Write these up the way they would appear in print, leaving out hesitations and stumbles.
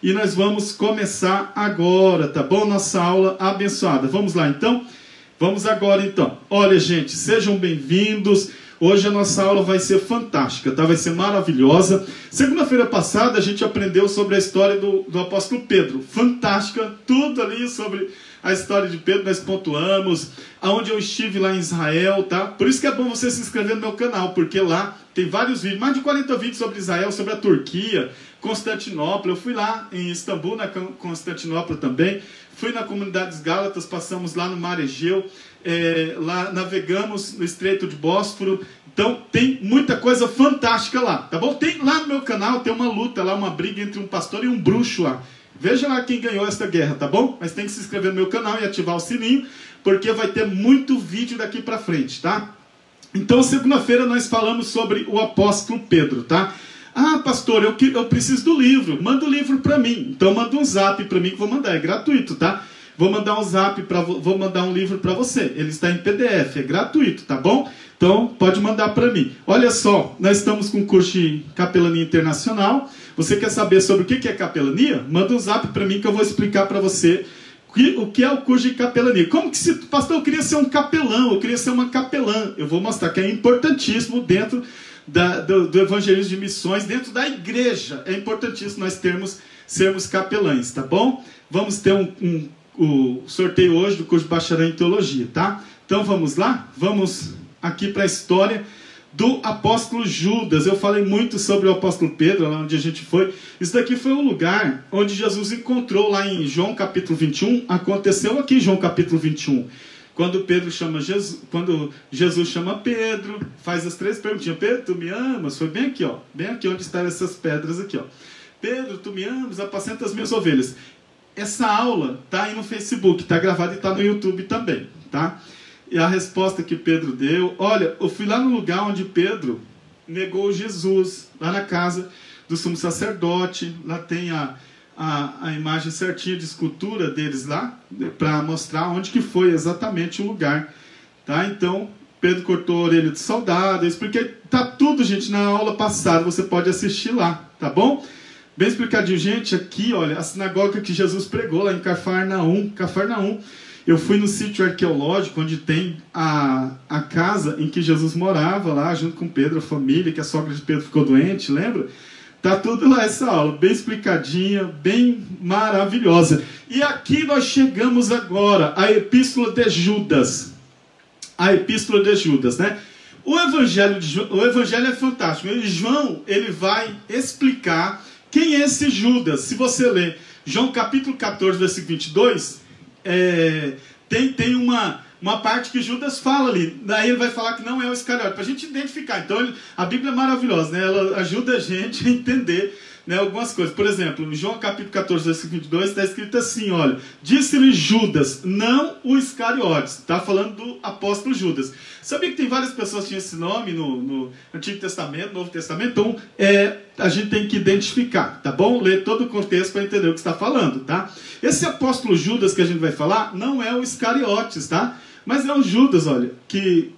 e nós vamos começar agora, tá bom? Nossa aula abençoada. Vamos lá então? Vamos agora então. Olha, gente, sejam bem-vindos. Hoje a nossa aula vai ser fantástica, tá? Vai ser maravilhosa. Segunda-feira passada a gente aprendeu sobre a história do apóstolo Pedro. Fantástica, tudo ali sobre a história de Pedro, nós pontuamos, aonde eu estive lá em Israel, tá? Por isso que é bom você se inscrever no meu canal, porque lá tem vários vídeos, mais de 40 vídeos sobre Israel, sobre a Turquia, Constantinopla. Eu fui lá em Istambul, na Constantinopla também, fui na comunidade dos Gálatas, passamos lá no Mar Egeu, lá navegamos no Estreito de Bósforo. Então tem muita coisa fantástica lá, tá bom? Tem lá no meu canal, tem uma luta lá, uma briga entre um pastor e um bruxo lá. Veja lá quem ganhou essa guerra, tá bom? Mas tem que se inscrever no meu canal e ativar o sininho, porque vai ter muito vídeo daqui pra frente, tá? Então, segunda-feira nós falamos sobre o apóstolo Pedro, tá? Ah, pastor, eu preciso do livro. Manda o livro pra mim. Então, manda um zap pra mim que vou mandar. É gratuito, tá? Vou mandar um zap, vou mandar um livro pra você. Ele está em PDF, é gratuito, tá bom? Então, pode mandar para mim. Olha só, nós estamos com um curso de capelania internacional. Você quer saber sobre o que é capelania? Manda um zap para mim que eu vou explicar para você o que é o curso de capelania. Como que pastor, eu queria ser um capelão, eu queria ser uma capelã. Eu vou mostrar que é importantíssimo dentro do evangelismo de missões, dentro da igreja. É importantíssimo nós sermos capelães, tá bom? Vamos ter o sorteio hoje do curso de bacharel em teologia, tá? Então vamos lá? Vamos aqui para a história do apóstolo Judas. Eu falei muito sobre o apóstolo Pedro, lá onde a gente foi. Isso daqui foi um lugar onde Jesus encontrou lá em João capítulo 21. Aconteceu aqui em João capítulo 21. Quando quando Jesus chama Pedro, faz as 3 perguntinhas. Pedro, tu me amas? Foi bem aqui, ó. Bem aqui onde estão essas pedras aqui, ó. Pedro, tu me amas? Apacenta as minhas ovelhas. Essa aula tá aí no Facebook, tá gravada e tá no YouTube também, tá? E a resposta que Pedro deu... Olha, eu fui lá no lugar onde Pedro negou Jesus, lá na casa do sumo sacerdote. Lá tem a imagem certinha de escultura deles lá, para mostrar onde que foi exatamente o lugar. Tá? Então, Pedro cortou a orelha de soldado. Eu expliquei, tá tudo, gente, na aula passada. Você pode assistir lá, tá bom? Bem explicadinho, gente. Aqui, olha, a sinagoga que Jesus pregou lá em Cafarnaum. Eu fui no sítio arqueológico, onde tem a casa em que Jesus morava, lá junto com Pedro, a família, que a sogra de Pedro ficou doente, lembra? Tá tudo lá essa aula, bem explicadinha, bem maravilhosa. E aqui nós chegamos agora, a Epístola de Judas. A Epístola de Judas, né? O Evangelho é fantástico. E João, ele vai explicar quem é esse Judas. Se você ler João capítulo 14, versículo 22... tem uma parte que Judas fala ali. Daí ele vai falar que não é o Iscariote, para a gente identificar. Então a Bíblia é maravilhosa, né? Ela ajuda a gente a entender, né, algumas coisas. Por exemplo, em João capítulo 14, versículo 22 está escrito assim, olha: disse-lhe Judas, não o Iscariotes. Está falando do apóstolo Judas. Sabia que tem várias pessoas que tinham esse nome no Antigo Testamento, Novo Testamento? Então a gente tem que identificar, tá bom? Ler todo o contexto para entender o que está falando, tá? Esse apóstolo Judas que a gente vai falar não é o Iscariotes, tá? Mas é o Judas, olha, que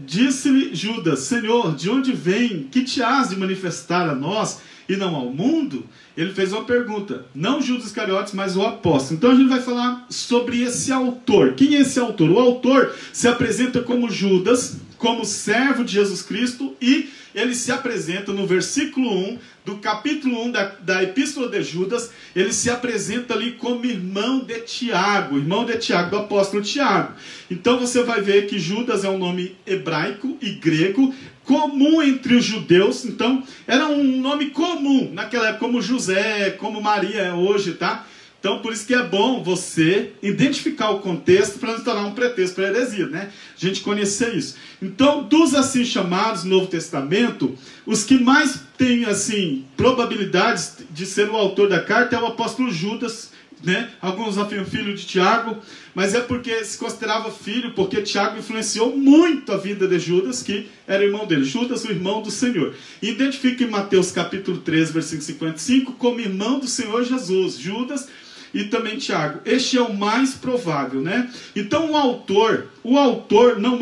disse-lhe Judas, Senhor, de onde vem? Que te has de manifestar a nós e não ao mundo? Ele fez uma pergunta, não Judas Iscariotes, mas o apóstolo. Então a gente vai falar sobre esse autor. Quem é esse autor? O autor se apresenta como Judas, como servo de Jesus Cristo, e ele se apresenta no versículo 1 do capítulo 1 da Epístola de Judas. Ele se apresenta ali como irmão de Tiago, do apóstolo Tiago. Então você vai ver que Judas é um nome hebraico e grego, comum entre os judeus. Então era um nome comum naquela época, como José, como Maria é hoje, tá? Então, por isso que é bom você identificar o contexto para não se tornar um pretexto para heresia, né? A gente conhecer isso. Então, dos assim chamados no Novo Testamento, os que mais têm, assim, probabilidades de ser o autor da carta é o apóstolo Judas, né? Alguns afirmam filho de Tiago, mas é porque se considerava filho, porque Tiago influenciou muito a vida de Judas, que era irmão dele. Judas, o irmão do Senhor. Identifica em Mateus capítulo 13, versículo 55, como irmão do Senhor Jesus. Judas e também Tiago. Este é o mais provável, né? Então o autor o autor não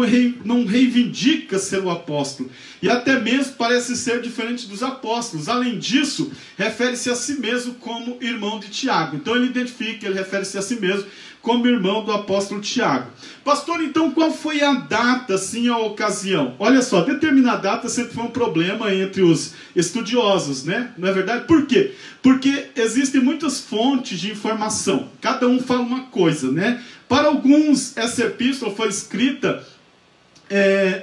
reivindica ser o apóstolo. E até mesmo parece ser diferente dos apóstolos. Além disso, refere-se a si mesmo como irmão de Tiago. Então ele identifica, ele refere-se a si mesmo como irmão do apóstolo Tiago. Pastor, então qual foi a data, assim, a ocasião? Olha só, determinar a data sempre foi um problema entre os estudiosos, né? Não é verdade? Por quê? Porque existem muitas fontes de informação. Cada um fala uma coisa, né? Para alguns, essa epístola foi escrita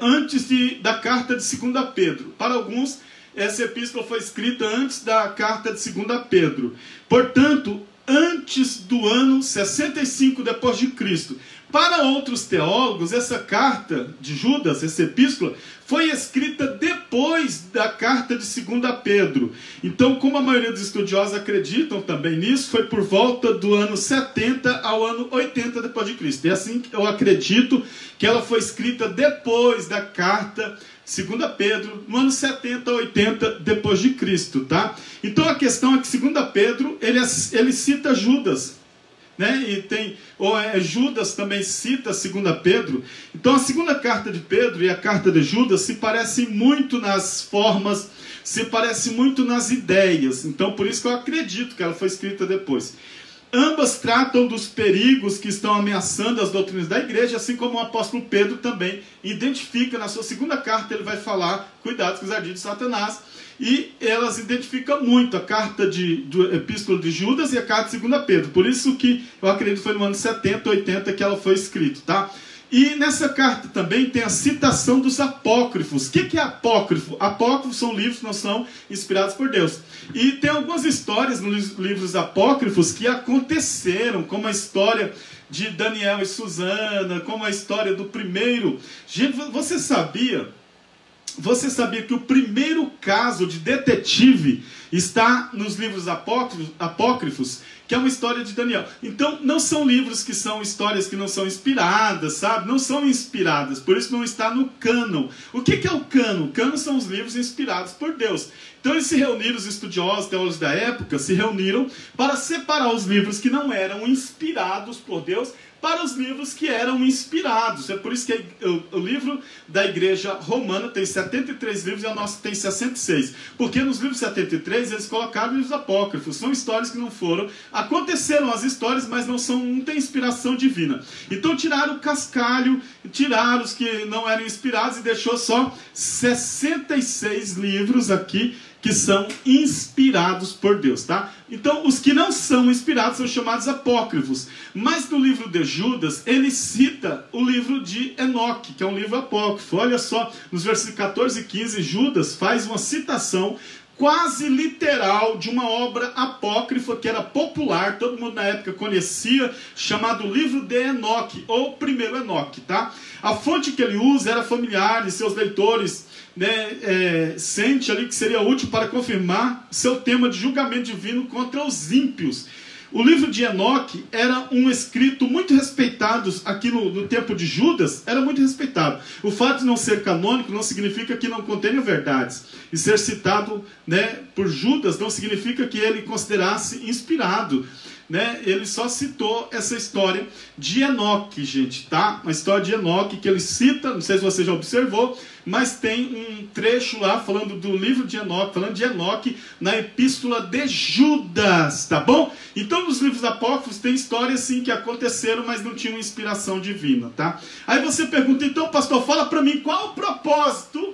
antes da carta de 2 Pedro. Para alguns, essa epístola foi escrita antes da carta de 2 Pedro. Portanto, antes do ano 65 depois de Cristo. Para outros teólogos, essa carta de Judas, essa epístola, foi escrita depois da carta de 2 Pedro. Então, como a maioria dos estudiosos acreditam também nisso, foi por volta do ano 70 ao ano 80 depois de Cristo. É assim que eu acredito que ela foi escrita depois da carta 2 Pedro, no ano 70 a 80 depois de Cristo, tá? Então a questão é que 2 Pedro, ele cita Judas, né? E Judas também cita 2 Pedro. Então a segunda carta de Pedro e a carta de Judas se parecem muito nas formas, se parecem muito nas ideias. Então por isso que eu acredito que ela foi escrita depois. Ambas tratam dos perigos que estão ameaçando as doutrinas da igreja, assim como o apóstolo Pedro também identifica na sua segunda carta. Ele vai falar, cuidado com os ardis de Satanás, e elas identificam muito a carta do epístola de Judas e a carta de 2 Pedro. Por isso que eu acredito que foi no ano 70, 80 que ela foi escrita, tá? E nessa carta também tem a citação dos apócrifos. O que é apócrifo? Apócrifos são livros que não são inspirados por Deus. E tem algumas histórias nos livros apócrifos que aconteceram, como a história de Daniel e Susana, como a história do primeiro. Gente, você sabia que o primeiro caso de detetive está nos livros apócrifos, que é uma história de Daniel? Então, não são livros que são histórias que não são inspiradas, sabe? Não são inspiradas, por isso não está no cânon. O que é o cânon? O cânon são os livros inspirados por Deus. Então, eles se reuniram, os estudiosos, teólogos da época, se reuniram para separar os livros que não eram inspirados por Deus para os livros que eram inspirados. É por isso que o livro da igreja romana tem 73 livros e a nossa tem 66. Porque nos livros 73 eles colocaram livros apócrifos. São histórias que não foram. Aconteceram as histórias, mas não tem inspiração divina. Então tiraram o cascalho, tiraram os que não eram inspirados e deixou só 66 livros aqui que são inspirados por Deus, tá? Então, os que não são inspirados são chamados apócrifos. Mas no livro de Judas, ele cita o livro de Enoque, que é um livro apócrifo. Olha só, nos versículos 14 e 15, Judas faz uma citação quase literal de uma obra apócrifa que era popular, todo mundo na época conhecia, chamado livro de Enoque, ou primeiro Enoque, tá? A fonte que ele usa era familiar e seus leitores, né, sente ali que seria útil para confirmar seu tema de julgamento divino contra os ímpios. O livro de Enoque era um escrito muito respeitado aqui no tempo de Judas, era muito respeitado. O fato de não ser canônico não significa que não contenha verdades. E ser citado, né, por Judas não significa que ele considerasse inspirado. Né? Ele só citou essa história de Enoque, gente, tá? Uma história de Enoque que ele cita, não sei se você já observou, mas tem um trecho lá falando do livro de Enoque, falando de Enoque na epístola de Judas, tá bom? Então nos livros apócrifos tem histórias assim que aconteceram, mas não tinham inspiração divina, tá? Aí você pergunta, então pastor, fala para mim qual o propósito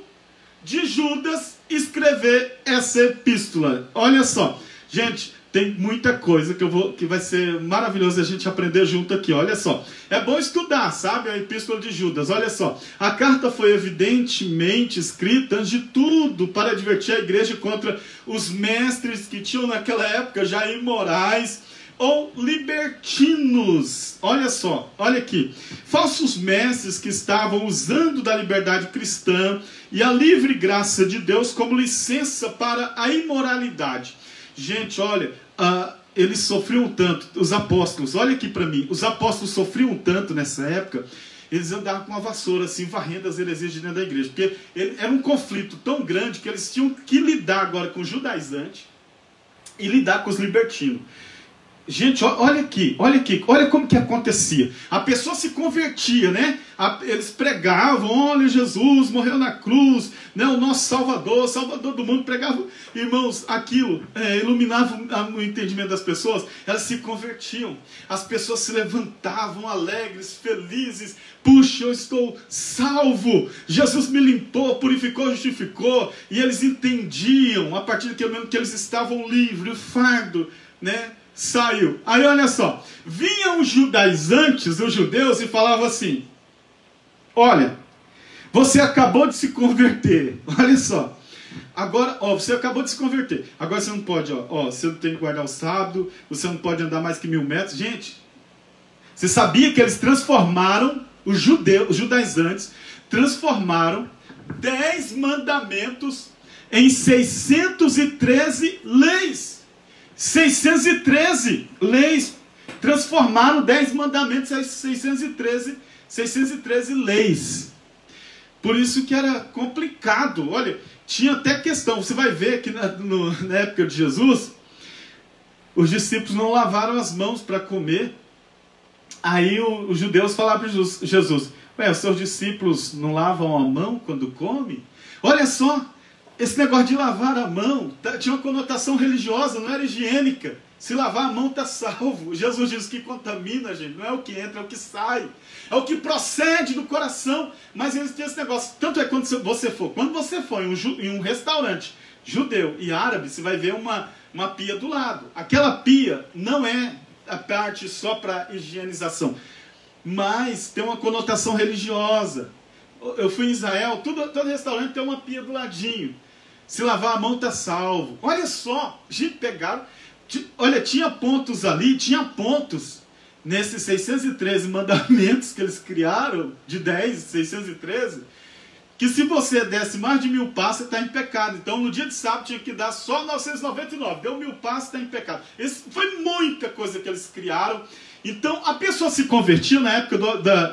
de Judas escrever essa epístola? Olha só, gente, tem muita coisa que vai ser maravilhoso a gente aprender junto aqui. Olha só, é bom estudar, sabe, a epístola de Judas. Olha só, a carta foi evidentemente escrita, antes de tudo, para advertir a igreja contra os mestres que tinham naquela época já imorais ou libertinos. Olha só, olha aqui, falsos mestres que estavam usando da liberdade cristã e a livre graça de Deus como licença para a imoralidade. Gente, olha, eles sofriam tanto, os apóstolos, olha aqui para mim, os apóstolos sofriam tanto nessa época, eles andavam com uma vassoura assim, varrendo as heresias de dentro da igreja, porque era um conflito tão grande que eles tinham que lidar agora com o judaizante e lidar com os libertinos. Gente, olha aqui, olha como que acontecia. A pessoa se convertia, né? Eles pregavam, olha, Jesus morreu na cruz, né? O nosso Salvador, Salvador do mundo, pregavam. Irmãos, aquilo iluminava o entendimento das pessoas, elas se convertiam. As pessoas se levantavam alegres, felizes. Puxa, eu estou salvo. Jesus me limpou, purificou, justificou. E eles entendiam, a partir daquele momento que eles estavam livres, o fardo, né? Saiu. Aí olha só, vinham os judaizantes, os judeus, e falavam assim: olha, você acabou de se converter, olha só, agora, você acabou de se converter, agora você não pode, você não tem que guardar o sábado, você não pode andar mais que 1000 metros. Gente, você sabia que eles transformaram, os judaizantes transformaram 10 mandamentos em 613 leis. 613 leis, transformaram 10 mandamentos em 613 leis. Por isso que era complicado. Olha, tinha até questão, você vai ver que na época de Jesus, os discípulos não lavaram as mãos para comer. Aí os judeus falaram para Jesus: os seus discípulos não lavam a mão quando comem? Olha só, esse negócio de lavar a mão tinha uma conotação religiosa, não era higiênica. Se lavar a mão está salvo. Jesus diz que contamina, gente. Não é o que entra, é o que sai. É o que procede do coração. Mas eles tinham esse negócio. Tanto é quando você for em um restaurante judeu e árabe, você vai ver uma pia do lado. Aquela pia não é a parte só para higienização, mas tem uma conotação religiosa. Eu fui em Israel, todo restaurante tem uma pia do ladinho. Se lavar a mão está salvo. Olha só, gente, pegaram. Olha, tinha pontos ali, tinha pontos nesses 613 mandamentos que eles criaram, de 10, 613, que se você desse mais de 1000 passos, você está em pecado. Então, no dia de sábado, tinha que dar só 999. Deu 1000 passos, está em pecado. Isso foi muita coisa que eles criaram. Então, a pessoa se convertia, na época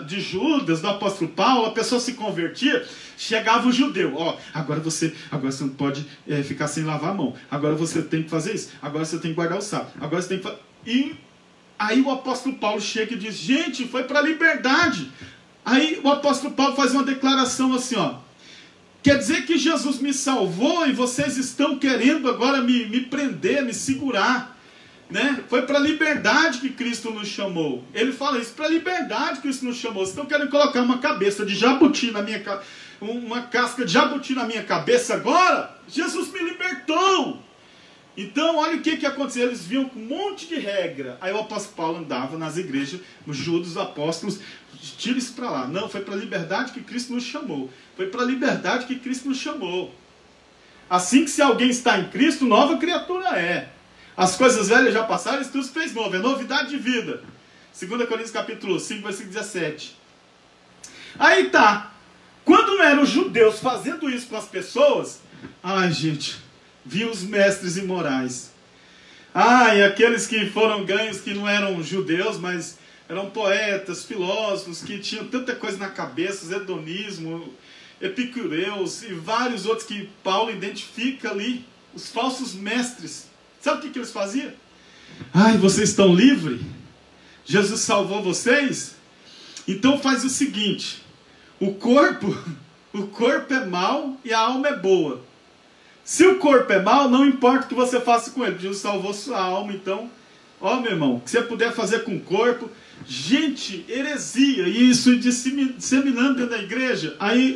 de Judas, do apóstolo Paulo, a pessoa se convertia, chegava o judeu: agora você não pode ficar sem lavar a mão, agora você tem que fazer isso, agora você tem que guardar o sábado, agora você tem que E aí o apóstolo Paulo chega e diz: gente, foi para a liberdade. Aí o apóstolo Paulo faz uma declaração assim, quer dizer que Jesus me salvou e vocês estão querendo agora me prender, me segurar, né? Foi para a liberdade que Cristo nos chamou. Ele fala isso: para a liberdade que Cristo nos chamou. Vocês estão querendo colocar uma cabeça de jabuti na minha uma casca de jabuti na minha cabeça agora? Jesus me libertou. Então, olha o que aconteceu. Eles vinham com um monte de regra. Aí o apóstolo Paulo andava nas igrejas, os judeus, os apóstolos: tira isso para lá. Não, foi para a liberdade que Cristo nos chamou. Foi para a liberdade que Cristo nos chamou. Assim que se alguém está em Cristo, nova criatura é. As coisas velhas já passaram, isso tudo se fez novo. É novidade de vida. 2 Coríntios capítulo 5, versículo 17. Aí tá. Quando não eram os judeus fazendo isso com as pessoas, gente, viu os mestres imorais. E aqueles que foram ganhos, que não eram judeus, mas eram poetas, filósofos, que tinham tanta coisa na cabeça, os hedonismo, epicureus e vários outros que Paulo identifica ali, os falsos mestres. Sabe o que eles faziam? Vocês estão livres? Jesus salvou vocês? Então faz o seguinte: o corpo é mau e a alma é boa. Se o corpo é mau, não importa o que você faça com ele. Jesus salvou sua alma, então, meu irmão, o que você puder fazer com o corpo. Gente, heresia, e isso disseminando dentro da igreja. Aí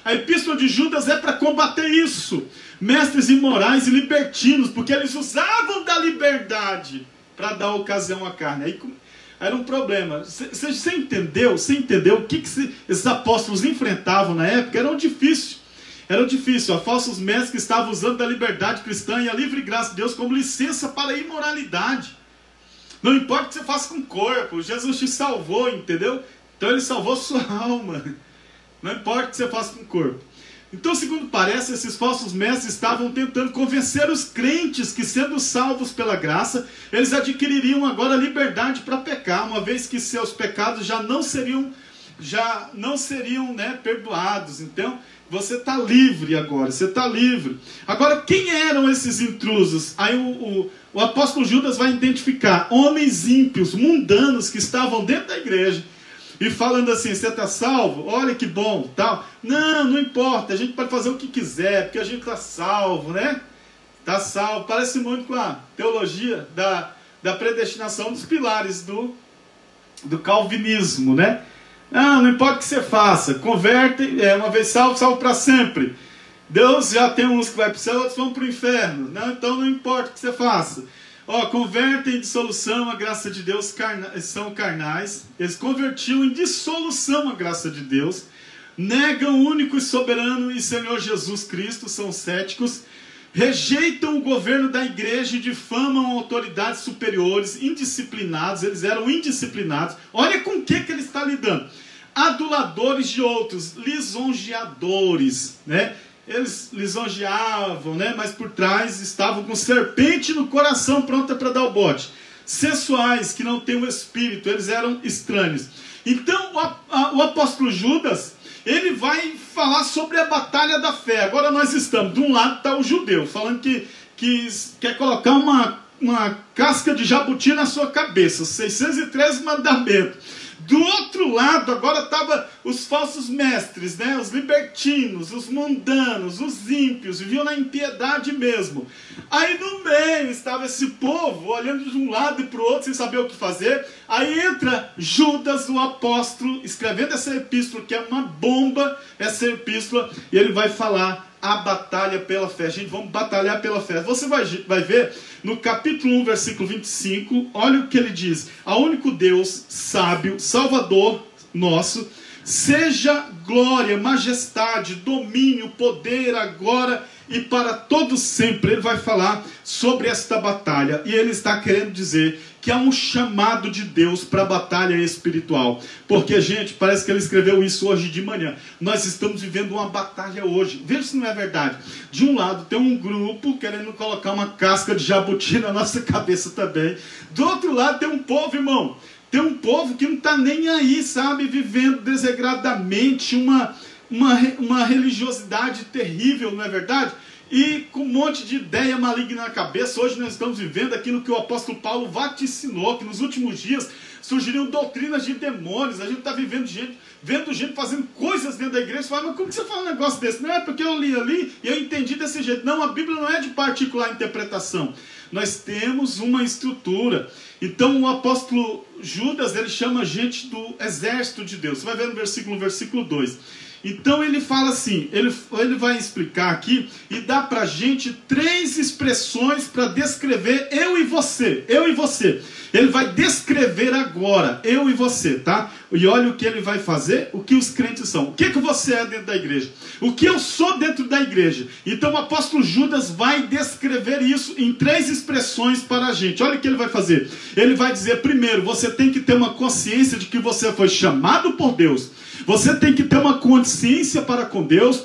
a epístola de Judas é para combater isso. Mestres imorais e libertinos, porque eles usavam da liberdade para dar ocasião à carne. Aí era um problema. Você entendeu? O que esses apóstolos enfrentavam na época? Era difícil. Falsos mestres que estavam usando da liberdade cristã e a livre graça de Deus como licença para a imoralidade. Não importa o que você faça com o corpo, Jesus te salvou, entendeu? Então ele salvou sua alma. Não importa o que você faça com o corpo. Então, segundo parece, esses falsos mestres estavam tentando convencer os crentes que, sendo salvos pela graça, eles adquiririam agora liberdade para pecar, uma vez que seus pecados já não seriam perdoados. Então, você está livre agora, você está livre. Agora, quem eram esses intrusos? Aí o apóstolo Judas vai identificar homens ímpios, mundanos, que estavam dentro da igreja, e falando assim, você está salvo? Olha que bom, tal. Não, não importa, a gente pode fazer o que quiser, porque a gente está salvo, né? Está salvo. Parece muito com a teologia da predestinação dos pilares do calvinismo, né? Não importa o que você faça, converte, uma vez salvo, salvo para sempre. Deus já tem uns que vai para o céu, outros vão para o inferno. Não, então não importa o que você faça. Convertem em dissolução a graça de Deus, são carnais. Eles convertiam em dissolução a graça de Deus. Negam o único e soberano e Senhor Jesus Cristo, são céticos. Rejeitam o governo da igreja e difamam autoridades superiores, indisciplinados. Eles eram indisciplinados. Olha com o que ele está lidando. Aduladores de outros, lisonjeadores, né? Eles lisonjeavam, né? Mas por trás estavam com serpente no coração pronta para dar o bote. Sensuais, que não têm o espírito, eles eram estranhos. Então o apóstolo Judas, ele vai falar sobre a batalha da fé. Agora nós estamos, de um lado está o judeu, falando que quer colocar uma casca de jabuti na sua cabeça, 613 mandamentos. Do outro lado, agora estavam os falsos mestres, né? Os libertinos, os mundanos, os ímpios, viviam na impiedade mesmo. Aí no meio estava esse povo, olhando de um lado e para o outro, sem saber o que fazer. Aí entra Judas, o apóstolo, escrevendo essa epístola, que é uma bomba, essa epístola, e ele vai falar a batalha pela fé. Gente, vamos batalhar pela fé. Você vai ver no capítulo 1, versículo 25, olha o que ele diz: ao único Deus sábio, Salvador nosso, seja glória, majestade, domínio, poder, agora e para todos sempre. Ele vai falar sobre esta batalha, e ele está querendo dizer que há um chamado de Deus para a batalha espiritual. Porque, gente, parece que ele escreveu isso hoje de manhã. Nós estamos vivendo uma batalha hoje. Veja se não é verdade. De um lado tem um grupo querendo colocar uma casca de jabuti na nossa cabeça também. Do outro lado tem um povo, irmão. Tem um povo que não está nem aí, sabe? Vivendo desregradamente uma religiosidade terrível, não é verdade? E com um monte de ideia maligna na cabeça. Hoje nós estamos vivendo aquilo que o apóstolo Paulo vaticinou, que nos últimos dias surgiriam doutrinas de demônios. A gente está vendo gente fazendo coisas dentro da igreja. Você fala, mas como que você fala um negócio desse? Não é porque eu li ali e eu entendi desse jeito. Não, a Bíblia não é de particular interpretação. Nós temos uma estrutura. Então o apóstolo Judas, ele chama a gente do exército de Deus. Você vai ver no versículo 2. Então ele fala assim, ele vai explicar aqui e dá pra gente 3 expressões para descrever eu e você, eu e você. Ele vai descrever agora, eu e você, tá? E olha o que ele vai fazer, o que os crentes são. O que você é dentro da igreja? O que eu sou dentro da igreja? Então o apóstolo Judas vai descrever isso em 3 expressões para a gente. Olha o que ele vai fazer. Ele vai dizer, primeiro, você tem que ter uma consciência de que você foi chamado por Deus. Você tem que ter uma consciência para com Deus.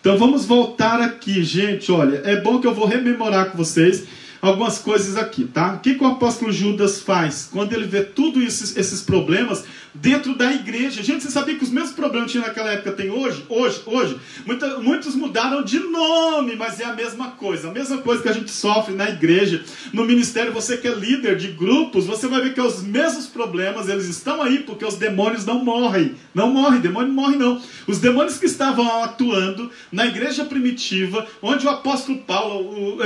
Então vamos voltar aqui, gente. Olha, é bom que eu vou rememorar com vocês algumas coisas aqui, tá? O que o apóstolo Judas faz quando ele vê tudo esses problemas dentro da igreja? Gente, você sabia que os mesmos problemas que tinha naquela época tem hoje? Muitos mudaram de nome, mas é a mesma coisa que a gente sofre na igreja, no ministério. Você que é líder de grupos, você vai ver que os mesmos problemas, eles estão aí, porque os demônios não morrem, demônio não morre não. Os demônios que estavam atuando na igreja primitiva, onde o apóstolo Paulo,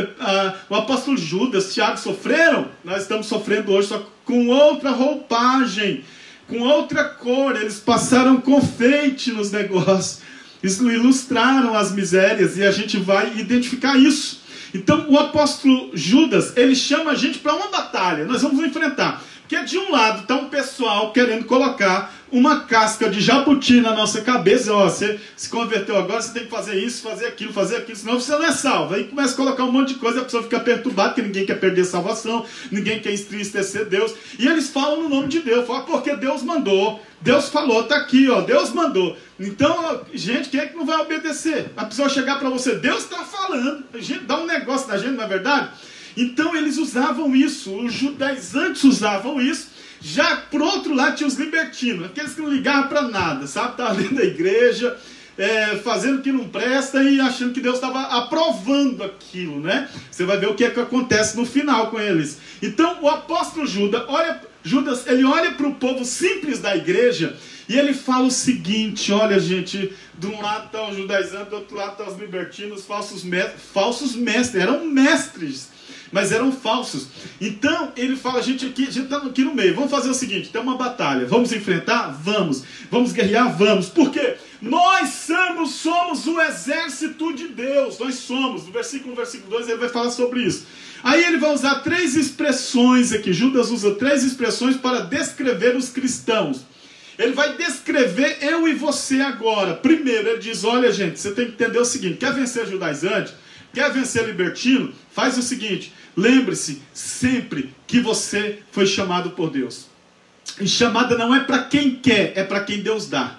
o apóstolo Judas, Tiago sofreram, nós estamos sofrendo hoje, só com outra roupagem, com outra cor. Eles passaram confeite nos negócios, ilustraram as misérias, e a gente vai identificar isso. Então o apóstolo Judas, ele chama a gente para uma batalha. Nós vamos enfrentar, porque de um lado está um pessoal querendo colocar uma casca de jabuti na nossa cabeça. Você se converteu agora, você tem que fazer isso, fazer aquilo, senão você não é salvo. Aí começa a colocar um monte de coisa, a pessoa fica perturbada, porque ninguém quer perder a salvação, ninguém quer entristecer Deus. E eles falam no nome de Deus, falam porque Deus mandou, Deus falou, está aqui, ó, Deus mandou. Então, gente, quem é que não vai obedecer? A pessoa chegar para você, Deus está falando, gente, dá um negócio na gente, não é verdade? Então eles usavam isso, os judaizantes usavam isso. Já por outro lado tinha os libertinos, aqueles que não ligavam para nada, sabe? Estavam dentro da igreja, fazendo o que não presta e achando que Deus estava aprovando aquilo, né? Você vai ver o que é que acontece no final com eles. Então o apóstolo Judas, ele olha para o povo simples da igreja e ele fala o seguinte: olha, gente, de um lado está os judaizantes, do outro lado estão os libertinos, falsos mestres, eram mestres, mas eram falsos. Então ele fala: a gente está aqui no meio, vamos fazer o seguinte, tem uma batalha, vamos enfrentar? Vamos guerrear? Vamos. Por quê? Nós somos o exército de Deus, nós somos. No versículo 2 ele vai falar sobre isso. Aí ele vai usar 3 expressões aqui. Judas usa 3 expressões para descrever os cristãos. Ele vai descrever eu e você agora. Primeiro ele diz: olha, gente, você tem que entender o seguinte: quer vencer judaizante? Quer vencer libertino? Faz o seguinte: lembre-se sempre que você foi chamado por Deus. E chamada não é para quem quer, é para quem Deus dá.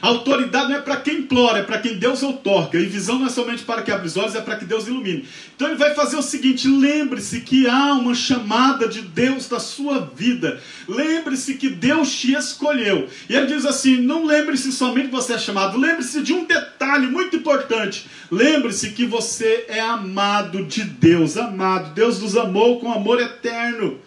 A autoridade não é para quem implora, é para quem Deus outorga. E visão não é somente para que abre os olhos, é para que Deus ilumine. Então ele vai fazer o seguinte: lembre-se que há uma chamada de Deus na sua vida. Lembre-se que Deus te escolheu. E ele diz assim: não lembre-se somente que você é chamado, lembre-se de um detalhe muito importante. Lembre-se que você é amado de Deus, amado. Deus nos amou com amor eterno.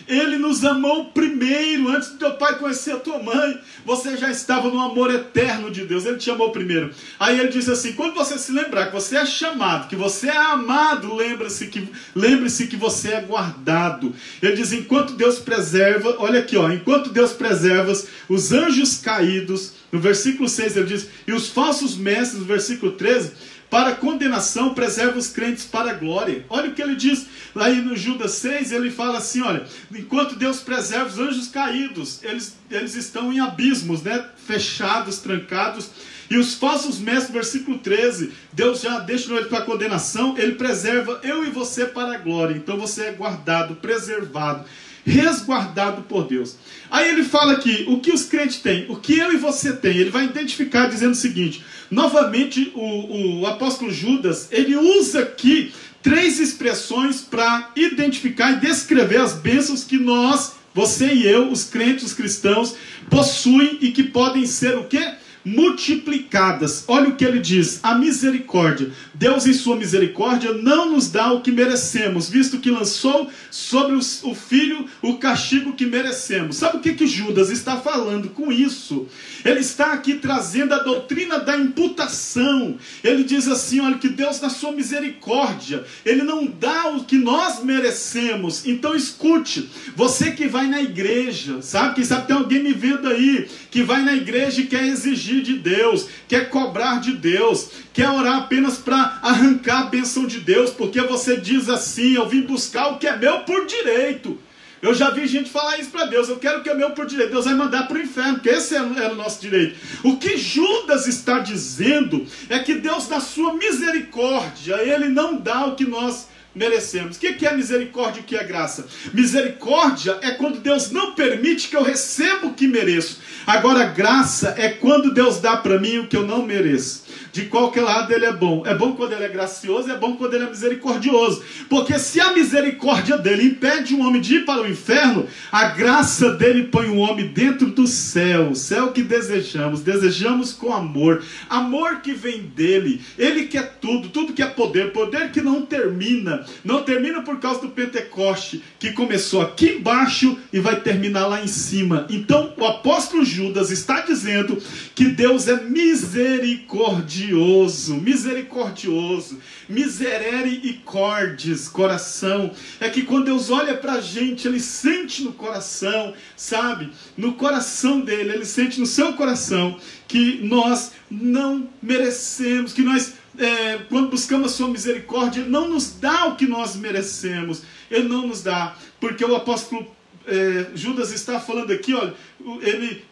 Ele nos amou primeiro, antes do teu pai conhecer a tua mãe. Você já estava no amor eterno de Deus, ele te amou primeiro. Aí ele diz assim: quando você se lembrar que você é chamado, que você é amado, lembre-se que você é guardado. Ele diz: enquanto Deus preserva, olha aqui, enquanto Deus preserva os anjos caídos, no versículo 6 ele diz, e os falsos mestres, no versículo 13, para condenação, preserva os crentes para a glória. Olha o que ele diz lá no Judas 6, ele fala assim: olha, enquanto Deus preserva os anjos caídos, eles estão em abismos, né? Fechados, trancados. E os falsos mestres, versículo 13, Deus já deixa ele para a condenação, ele preserva eu e você para a glória. Então você é guardado, preservado, resguardado por Deus. Aí ele fala aqui, o que os crentes têm, o que eu e você tem. Ele vai identificar dizendo o seguinte: novamente o apóstolo Judas, ele usa aqui 3 expressões para identificar e descrever as bênçãos que nós, você e eu, os crentes, os cristãos, possuem e que podem ser o quê? Multiplicadas. Olha o que ele diz: a misericórdia. Deus em sua misericórdia não nos dá o que merecemos, visto que lançou sobre o Filho o castigo que merecemos. Sabe o que Judas está falando com isso? Ele está aqui trazendo a doutrina da imputação. Ele diz assim: olha, que Deus na sua misericórdia, ele não dá o que nós merecemos. Então escute, você que vai na igreja, sabe? Quem sabe tem alguém me vendo aí, que vai na igreja e quer exigir de Deus, quer cobrar de Deus, quer orar apenas para arrancar a bênção de Deus, porque você diz assim: eu vim buscar o que é meu por direito. Eu já vi gente falar isso para Deus: eu quero o que é meu por direito. Deus vai mandar para o inferno, porque esse é o nosso direito. O que Judas está dizendo é que Deus, na sua misericórdia, ele não dá o que nós merecemos. O que é misericórdia e o que é graça? Misericórdia é quando Deus não permite que eu receba o que mereço. Agora, graça é quando Deus dá para mim o que eu não mereço. De qualquer lado ele é bom. É bom quando ele é gracioso, é bom quando ele é misericordioso. Porque se a misericórdia dele impede um homem de ir para o inferno, a graça dele põe o homem dentro do céu. O céu que desejamos com amor. Amor que vem dele. Ele quer tudo, tudo que é poder. Poder que não termina. Não termina por causa do Pentecoste, que começou aqui embaixo e vai terminar lá em cima. Então o apóstolo Judas está dizendo que Deus é misericordioso. Miserere e cordes, coração. É que quando Deus olha pra gente, ele sente no coração, sabe? No coração dele, ele sente no seu coração que nós não merecemos, que nós, quando buscamos a sua misericórdia, ele não nos dá o que nós merecemos. Ele não nos dá, porque o apóstolo Judas está falando aqui, olha,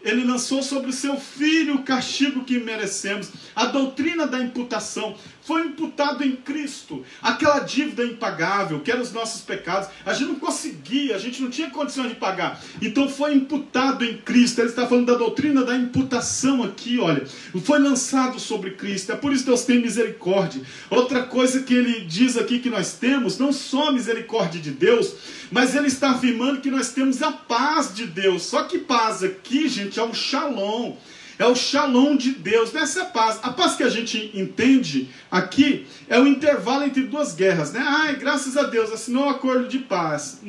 ele lançou sobre o seu filho o castigo que merecemos. A doutrina da imputação foi imputado em Cristo. Aquela dívida impagável, que eram os nossos pecados, a gente não conseguia, a gente não tinha condições de pagar. Então foi imputado em Cristo. Ele está falando da doutrina da imputação aqui, olha. Foi lançado sobre Cristo. É por isso que Deus tem misericórdia. Outra coisa que ele diz aqui que nós temos, não só a misericórdia de Deus, mas ele está afirmando que nós temos a paz de Deus. Só que paz aqui, gente, é um shalom. É o shalom de Deus, nessa paz. A paz que a gente entende aqui é o intervalo entre duas guerras, né? Ai, graças a Deus, assinou um acordo de paz.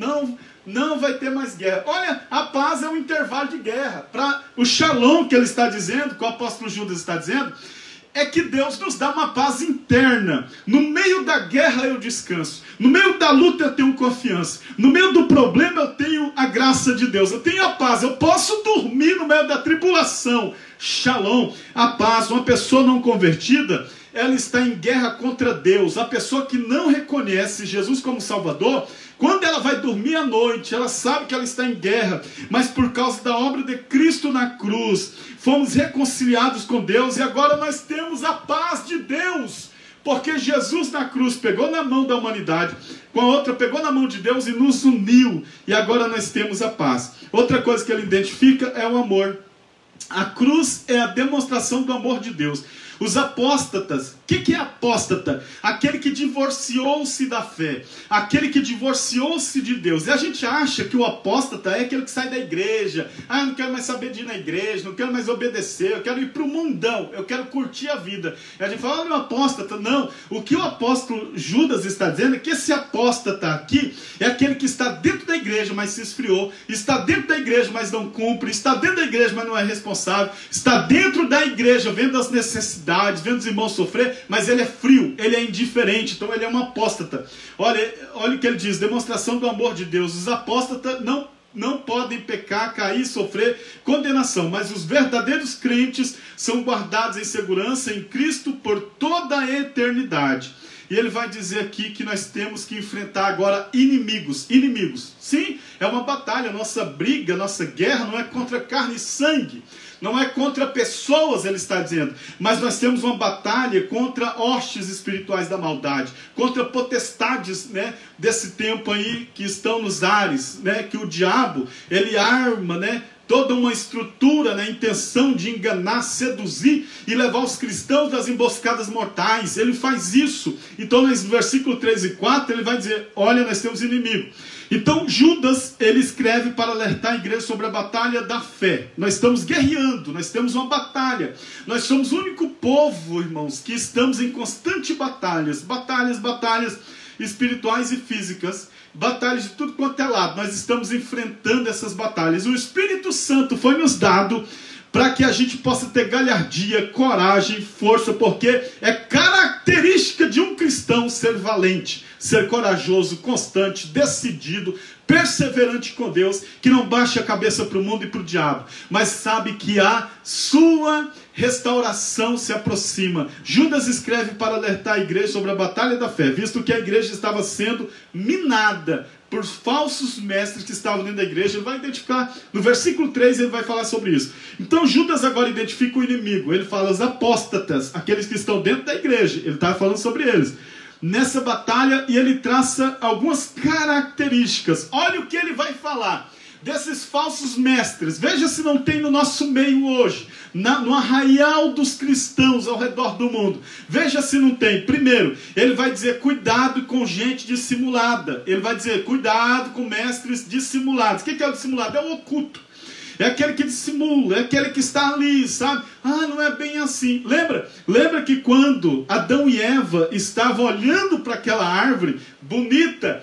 Não vai ter mais guerra. Olha, a paz é um intervalo de guerra. Para o shalom que ele está dizendo, que o apóstolo Judas está dizendo, é que Deus nos dá uma paz interna. No meio da guerra eu descanso. No meio da luta eu tenho confiança. No meio do problema eu tenho a graça de Deus. Eu tenho a paz. Eu posso dormir no meio da tribulação. Shalom, a paz. Uma pessoa não convertida, ela está em guerra contra Deus. A pessoa que não reconhece Jesus como Salvador, quando ela vai dormir à noite, ela sabe que ela está em guerra, mas por causa da obra de Cristo na cruz, fomos reconciliados com Deus e agora nós temos a paz de Deus, porque Jesus na cruz pegou na mão da humanidade, com a outra pegou na mão de Deus e nos uniu, e agora nós temos a paz. Outra coisa que ele identifica é o amor. A cruz é a demonstração do amor de Deus. Os apóstatas, o que é apóstata? Aquele que divorciou-se da fé, aquele que divorciou-se de Deus. E a gente acha que o apóstata é aquele que sai da igreja. Ah, eu não quero mais saber de ir na igreja, não quero mais obedecer, eu quero ir para o mundão, eu quero curtir a vida. E a gente fala, olha o apóstata. Não, o que o apóstolo Judas está dizendo é que esse apóstata aqui é aquele que está dentro da igreja, mas se esfriou, está dentro da igreja, mas não cumpre, está dentro da igreja, mas não é responsável, está dentro da igreja, vendo as necessidades, vendo os irmãos sofrer, mas ele é frio, ele é indiferente, então ele é um apóstata. Olha o que ele diz, demonstração do amor de Deus. Os apóstatas não podem pecar, cair, sofrer condenação, mas os verdadeiros crentes são guardados em segurança em Cristo por toda a eternidade. E ele vai dizer aqui que nós temos que enfrentar agora inimigos. Sim, é uma batalha. Nossa briga, nossa guerra não é contra carne e sangue. Não é contra pessoas, ele está dizendo. Mas nós temos uma batalha contra hostes espirituais da maldade. Contra potestades, né, desse tempo aí que estão nos ares. Né, que o diabo, ele arma, né, toda uma estrutura na intenção de enganar, seduzir e levar os cristãos das emboscadas mortais. Ele faz isso. Então, no versículo 3 e 4, ele vai dizer, olha, nós temos inimigo. Então, Judas, ele escreve para alertar a igreja sobre a batalha da fé. Nós estamos guerreando, nós temos uma batalha. Nós somos o único povo, irmãos, que estamos em constante batalhas espirituais e físicas. Batalhas de tudo quanto é lado. Nós estamos enfrentando essas batalhas. O Espírito Santo foi nos dado para que a gente possa ter galhardia, coragem, força, porque é característica de um cristão ser valente, ser corajoso, constante, decidido, perseverante com Deus, que não baixa a cabeça para o mundo e para o diabo, mas sabe que a sua restauração se aproxima. Judas escreve para alertar a igreja sobre a batalha da fé, visto que a igreja estava sendo minada por falsos mestres que estavam dentro da igreja. Ele vai identificar, no versículo 3 ele vai falar sobre isso. Então Judas agora identifica o inimigo. Ele fala os apóstatas, aqueles que estão dentro da igreja. Ele está falando sobre eles nessa batalha, e ele traça algumas características. Olha o que ele vai falar desses falsos mestres. Veja se não tem no nosso meio hoje, no arraial dos cristãos ao redor do mundo. Veja se não tem. Primeiro, ele vai dizer cuidado com gente dissimulada. Ele vai dizer cuidado com mestres dissimulados. O que é o dissimulado? É o oculto. É aquele que dissimula, é aquele que está ali, sabe? Ah, não é bem assim. Lembra que quando Adão e Eva estavam olhando para aquela árvore bonita,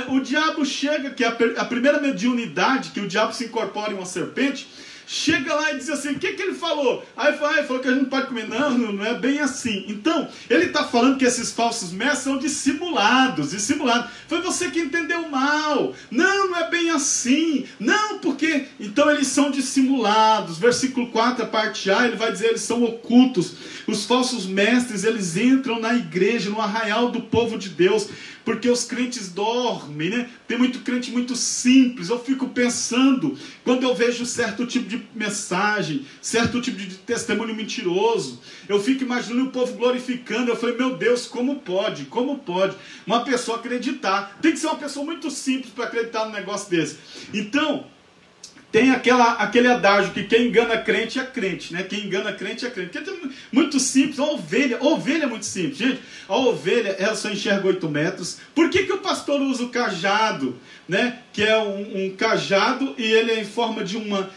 o diabo chega, que é a primeira mediunidade, que o diabo se incorpora em uma serpente, chega lá e diz assim, o que ele falou? Aí ele falou que a gente não pode comer. Não é bem assim. Então, ele está falando que esses falsos mestres são dissimulados. Foi você que entendeu mal. Não é bem assim. Não, porque... Então, eles são dissimulados. Versículo 4, a parte A, ele vai dizer, eles são ocultos. Os falsos mestres, eles entram na igreja, no arraial do povo de Deus, porque os crentes dormem, né? Tem muito crente muito simples. Eu fico pensando, quando eu vejo certo tipo de mensagem, certo tipo de testemunho mentiroso, eu fico imaginando o povo glorificando. Eu falei, meu Deus, como pode uma pessoa acreditar? Tem que ser uma pessoa muito simples para acreditar num negócio desse. Então, tem aquele adágio que quem engana crente é crente, né? Quem engana crente é crente. Porque é muito simples. A ovelha é muito simples. Gente, a ovelha, ela só enxerga 8 metros. Por que o pastor usa o cajado, né? Que é um cajado, e ele é em forma de uma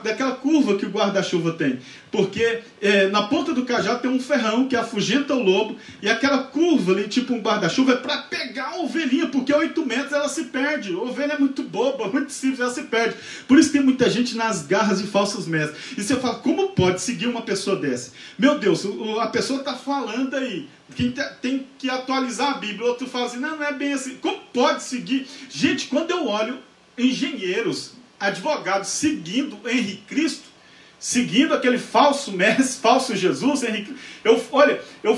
daquela curva que o guarda-chuva tem. Porque na ponta do cajado tem um ferrão que afugenta o lobo, e aquela curva ali, tipo um guarda-chuva, é para pegar a ovelhinha, porque a 8 metros ela se perde. A ovelha é muito boba, muito simples, ela se perde. Por isso tem muita gente nas garras de falsos mestres. E você fala, como pode seguir uma pessoa dessa? Meu Deus, a pessoa está falando aí, quem tem que atualizar a Bíblia. Outro fala assim, não é bem assim. Como pode seguir? Gente, quando eu olho engenheiros, advogados seguindo Henrique Cristo, seguindo aquele falso mestre, falso Jesus, eu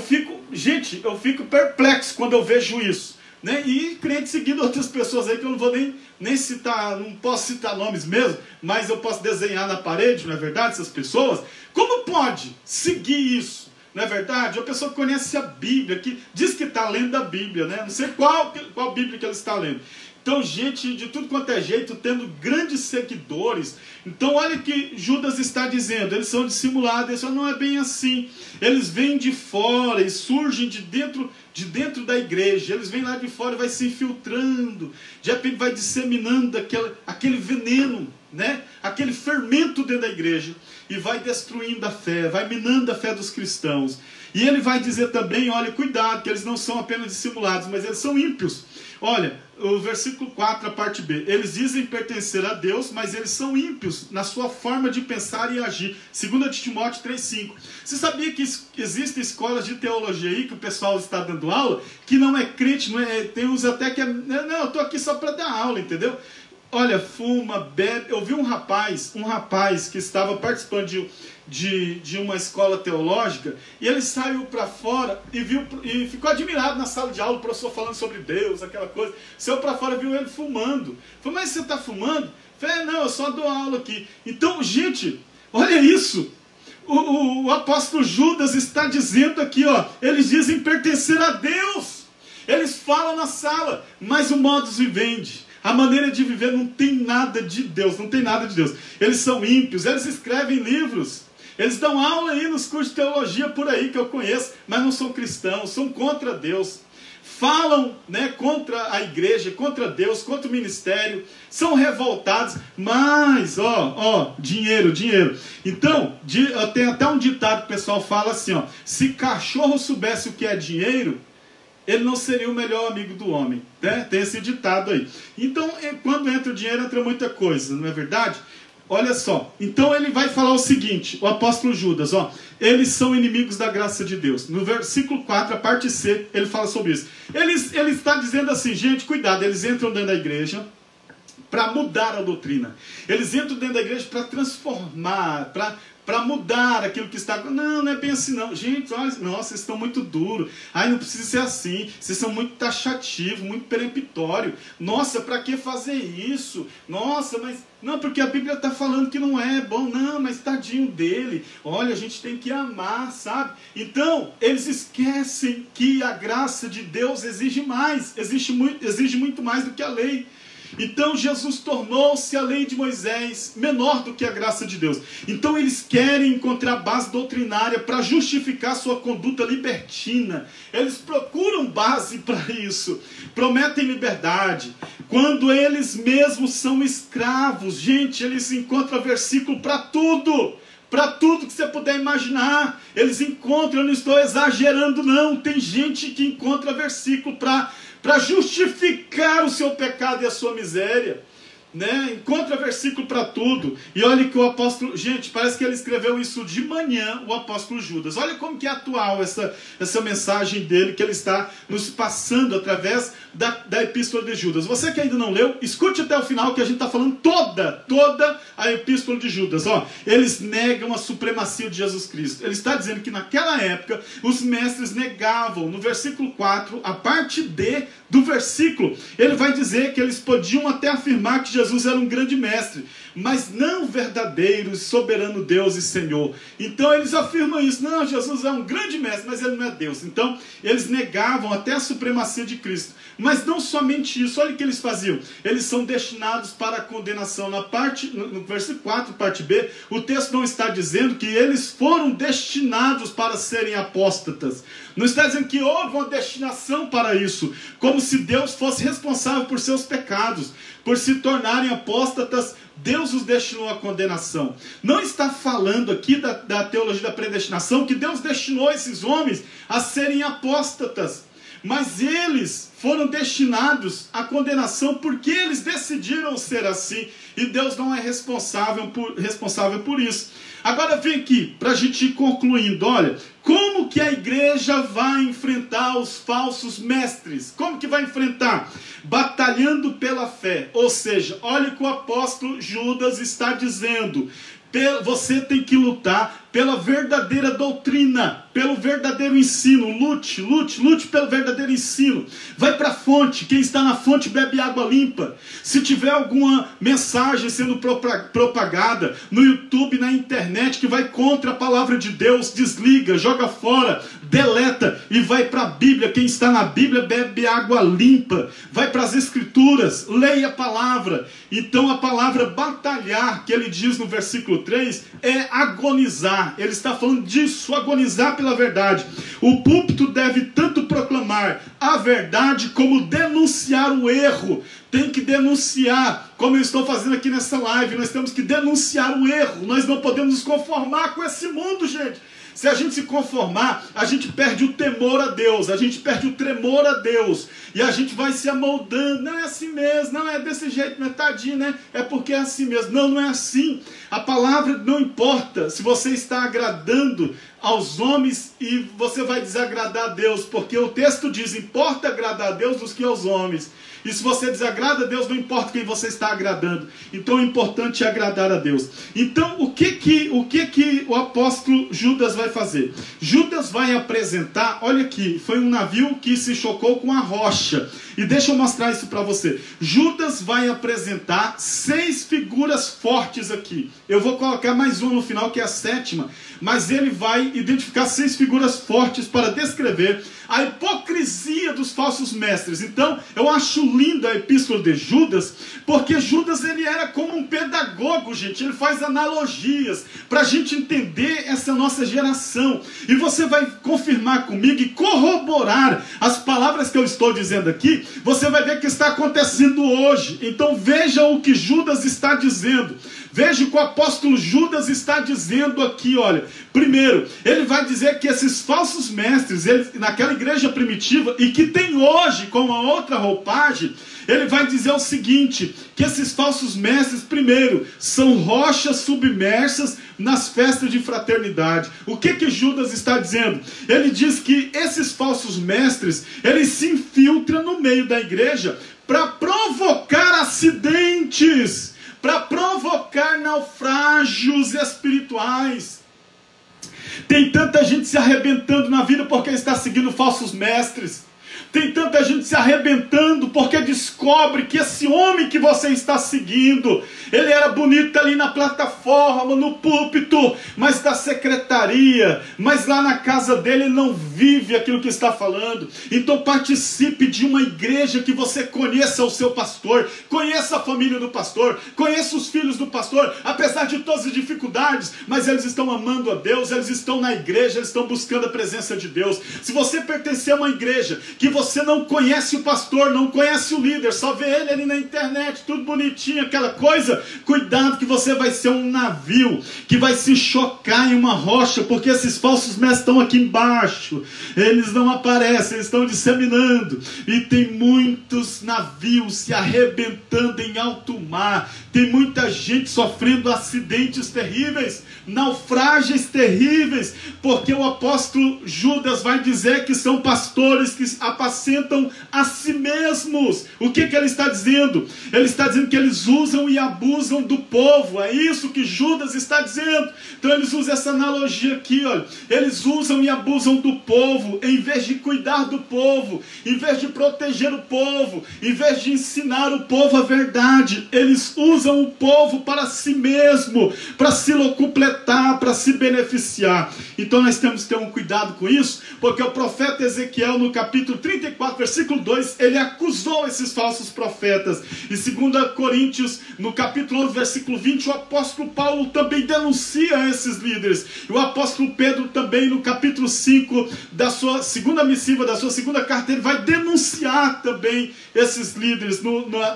fico perplexo quando eu vejo isso, né? E crente seguindo outras pessoas aí que eu não vou nem citar, não posso citar nomes mesmo, mas eu posso desenhar na parede, não é verdade, essas pessoas. Como pode seguir isso? Não é verdade? Uma pessoa que conhece a Bíblia, que diz que está lendo a Bíblia, né? Não sei qual Bíblia que ela está lendo. Então, gente de tudo quanto é jeito, tendo grandes seguidores. Então, olha o que Judas está dizendo. Eles são dissimulados, eles falam, não é bem assim. Eles vêm de fora e surgem de dentro da igreja. Eles vêm lá de fora e vai se infiltrando. De repente vai disseminando aquele veneno, né? Aquele fermento dentro da igreja. E vai destruindo a fé, vai minando a fé dos cristãos. E ele vai dizer também, olha, cuidado, que eles não são apenas dissimulados, mas eles são ímpios. Olha, o versículo 4, a parte B. Eles dizem pertencer a Deus, mas eles são ímpios na sua forma de pensar e agir. 2 Timóteo 3,5. Você sabia que existem escolas de teologia aí, que o pessoal está dando aula, que não é crente, tem uns até que não, eu estou aqui só para dar aula, entendeu? Olha, fuma, bebe. Eu vi um rapaz que estava participando de uma escola teológica, e ele saiu para fora e ficou admirado na sala de aula, o professor falando sobre Deus, aquela coisa. Saiu para fora e viu ele fumando. Falei, mas você está fumando? Falei, não, eu só dou aula aqui. Então, gente, olha isso. O apóstolo Judas está dizendo aqui, ó, eles dizem pertencer a Deus. Eles falam na sala, mas o modus vivendi, a maneira de viver, não tem nada de Deus, não tem nada de Deus. Eles são ímpios, eles escrevem livros, eles dão aula aí nos cursos de teologia por aí que eu conheço, mas não são cristãos, são contra Deus. Falam, né, contra a igreja, contra Deus, contra o ministério, são revoltados, mas, dinheiro. Então, tem até um ditado que o pessoal fala assim, ó, se cachorro soubesse o que é dinheiro, ele não seria o melhor amigo do homem, né? Tem esse ditado aí. Então, quando entra o dinheiro, entra muita coisa, não é verdade? Olha só, então ele vai falar o seguinte, o apóstolo Judas, ó, eles são inimigos da graça de Deus. No versículo 4, a parte C, ele fala sobre isso. Ele está dizendo assim, gente, cuidado, eles entram dentro da igreja para mudar a doutrina. Eles entram dentro da igreja para transformar, para mudar aquilo que está... Não é bem assim não. Gente, olha, nossa, vocês estão muito duros. Ai, não precisa ser assim. Vocês são muito taxativos, muito peremptórios. Nossa, para que fazer isso? Nossa, mas... Não, porque a Bíblia está falando que não é bom. Não, mas tadinho dele. Olha, a gente tem que amar, sabe? Então, eles esquecem que a graça de Deus exige mais. Exige muito mais do que a lei. Então Jesus tornou-se a lei de Moisés menor do que a graça de Deus. Então eles querem encontrar base doutrinária para justificar sua conduta libertina. Eles procuram base para isso. Prometem liberdade, quando eles mesmos são escravos. Gente, eles encontram versículo para tudo. Para tudo que você puder imaginar. Eles encontram, eu não estou exagerando não. Tem gente que encontra versículo para justificar o seu pecado e a sua miséria, né? Encontra versículo para tudo. E olha que o apóstolo... Gente, parece que ele escreveu isso de manhã, o apóstolo Judas. Olha como que é atual essa mensagem dele, que ele está nos passando através da epístola de Judas. Você que ainda não leu, escute até o final, que a gente está falando toda a epístola de Judas. Ó, eles negam a supremacia de Jesus Cristo. Ele está dizendo que naquela época os mestres negavam. No versículo 4, a parte D do versículo, ele vai dizer que eles podiam até afirmar que Jesus era um grande mestre, mas não verdadeiro e soberano Deus e Senhor. Então eles afirmam isso. Não, Jesus é um grande mestre, mas ele não é Deus. Então eles negavam até a supremacia de Cristo. Mas não somente isso, olha o que eles faziam. Eles são destinados para a condenação. No versículo 4, parte B, o texto não está dizendo que eles foram destinados para serem apóstatas. Não está dizendo que houve uma destinação para isso, como se Deus fosse responsável por seus pecados, por se tornar tornarem apóstatas, Deus os destinou à condenação. Não está falando aqui da teologia da predestinação que Deus destinou esses homens a serem apóstatas. Mas eles foram destinados à condenação porque eles decidiram ser assim. E Deus não é responsável por isso. Agora vem aqui, para a gente ir concluindo. Olha, como que a igreja vai enfrentar os falsos mestres? Como que vai enfrentar? Batalhando pela fé. Ou seja, olha o que o apóstolo Judas está dizendo. Você tem que lutar pela verdadeira doutrina, pelo verdadeiro ensino. Lute pelo verdadeiro ensino. Vai para a fonte. Quem está na fonte bebe água limpa. Se tiver alguma mensagem sendo propagada no YouTube, na internet, que vai contra a palavra de Deus, desliga, joga fora, deleta e vai para a Bíblia. Quem está na Bíblia bebe água limpa. Vai para as Escrituras, leia a palavra. Então a palavra batalhar, que ele diz no versículo 3, é agonizar. Ele está falando disso, agonizar pela verdade. O púlpito deve tanto proclamar a verdade como denunciar o erro. Tem que denunciar, como eu estou fazendo aqui nessa live. Nós temos que denunciar o erro. Nós não podemos nos conformar com esse mundo, gente. Se a gente se conformar, a gente perde o temor a Deus, a gente perde o tremor a Deus, e a gente vai se amoldando. Não é assim mesmo, não é desse jeito, metadinho, né? É porque é assim mesmo. Não, não é assim. A palavra não importa se você está agradando aos homens e você vai desagradar a Deus, porque o texto diz, importa agradar a Deus dos que aos homens. E se você desagrada a Deus, não importa quem você está agradando. Então o importante é agradar a Deus. Então o que o apóstolo Judas vai fazer? Judas vai apresentar, olha aqui, foi um navio que se chocou com a rocha. E deixa eu mostrar isso para você. Judas vai apresentar 6 figuras fortes aqui. Eu vou colocar mais uma no final, que é a 7ª. Mas ele vai identificar 6 figuras fortes para descrever a hipocrisia dos falsos mestres. Então, eu acho linda a epístola de Judas, porque Judas ele era como um pedagogo, gente. Ele faz analogias para a gente entender essa nossa geração. E você vai confirmar comigo e corroborar as palavras que eu estou dizendo aqui. Você vai ver o que está acontecendo hoje. Então, veja o que Judas está dizendo. Veja o que o apóstolo Judas está dizendo aqui, olha. Primeiro, ele vai dizer que esses falsos mestres, naquela igreja primitiva, e que tem hoje com uma outra roupagem, ele vai dizer o seguinte, que esses falsos mestres, primeiro, são rochas submersas nas festas de fraternidade. O que Judas está dizendo? Ele diz que esses falsos mestres, eles se infiltram no meio da igreja para provocar acidentes, para provocar naufrágios espirituais. Tem tanta gente se arrebentando na vida porque está seguindo falsos mestres. Tem tanta gente se arrebentando porque descobre que esse homem que você está seguindo, ele era bonito ali na plataforma, no púlpito, mas da secretaria, mas lá na casa dele ele não vive aquilo que está falando. Então participe de uma igreja que você conheça o seu pastor, conheça a família do pastor, conheça os filhos do pastor, apesar de todas as dificuldades, mas eles estão amando a Deus, eles estão na igreja, eles estão buscando a presença de Deus. Se você pertencer a uma igreja que você não conhece o pastor, não conhece o líder, só vê ele ali na internet, tudo bonitinho, aquela coisa, cuidado que você vai ser um navio que vai se chocar em uma rocha, porque esses falsos mestres estão aqui embaixo, eles não aparecem, eles estão disseminando, e tem muitos navios se arrebentando em alto mar, tem muita gente sofrendo acidentes terríveis, naufrágios terríveis, porque o apóstolo Judas vai dizer que são pastores que apacentam a si mesmos. O que ele está dizendo? Ele está dizendo que eles usam e abusam do povo. É isso que Judas está dizendo. Então eles usam essa analogia aqui, olha. Eles usam e abusam do povo, em vez de cuidar do povo, em vez de proteger o povo, em vez de ensinar o povo a verdade, eles usam o povo para si mesmo, para se locupletar, para se beneficiar. Então nós temos que ter um cuidado com isso, porque o profeta Ezequiel, no capítulo 30 34, versículo 2, ele acusou esses falsos profetas. Em 2 Coríntios, no capítulo 11, versículo 20, o apóstolo Paulo também denuncia esses líderes. E o apóstolo Pedro também, no capítulo 5 da sua segunda missiva, da sua segunda carta, ele vai denunciar também esses líderes.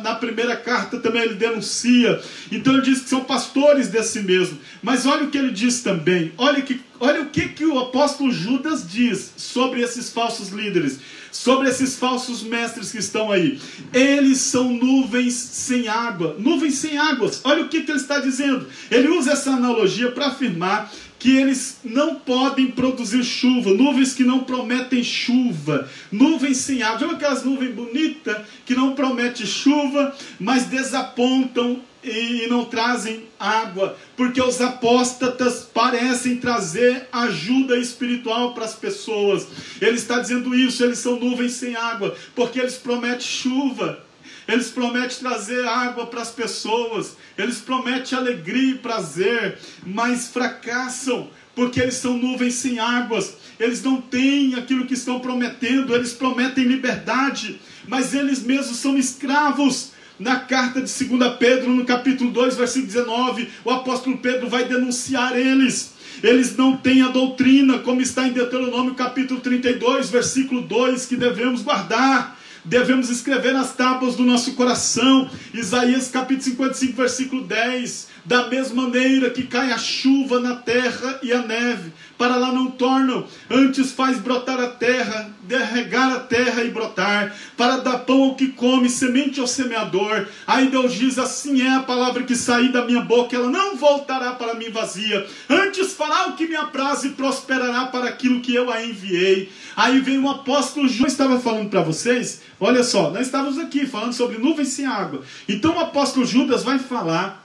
Na primeira carta também ele denuncia. Então ele diz que são pastores desse mesmo. Mas olha o que ele diz também. Olha o que o apóstolo Judas diz sobre esses falsos líderes, sobre esses falsos mestres que estão aí. Eles são nuvens sem água. Nuvens sem águas. Olha o que ele está dizendo. Ele usa essa analogia para afirmar que eles não podem produzir chuva, nuvens que não prometem chuva, nuvens sem água. Sabe aquelas nuvens bonitas que não prometem chuva, mas desapontam e não trazem água, porque os apóstatas parecem trazer ajuda espiritual para as pessoas. Ele está dizendo isso, eles são nuvens sem água, porque eles prometem chuva. Eles prometem trazer água para as pessoas, eles prometem alegria e prazer, mas fracassam, porque eles são nuvens sem águas. Eles não têm aquilo que estão prometendo, eles prometem liberdade, mas eles mesmos são escravos. Na carta de 2 Pedro, no capítulo 2, versículo 19, o apóstolo Pedro vai denunciar eles. Eles não têm a doutrina, como está em Deuteronômio capítulo 32, versículo 2, que devemos guardar. Devemos escrever nas tábuas do nosso coração. Isaías capítulo 55, versículo 10. Da mesma maneira que cai a chuva na terra e a neve, para lá não tornam, antes faz brotar a terra, regar a terra e brotar, para dar pão ao que come, semente ao semeador. Aí Deus diz, assim é a palavra que sair da minha boca, ela não voltará para mim vazia, antes fará o que me apraz e prosperará para aquilo que eu a enviei. Aí vem o apóstolo João, estava falando para vocês, olha só, nós estávamos aqui falando sobre nuvens sem água. Então o apóstolo Judas vai falar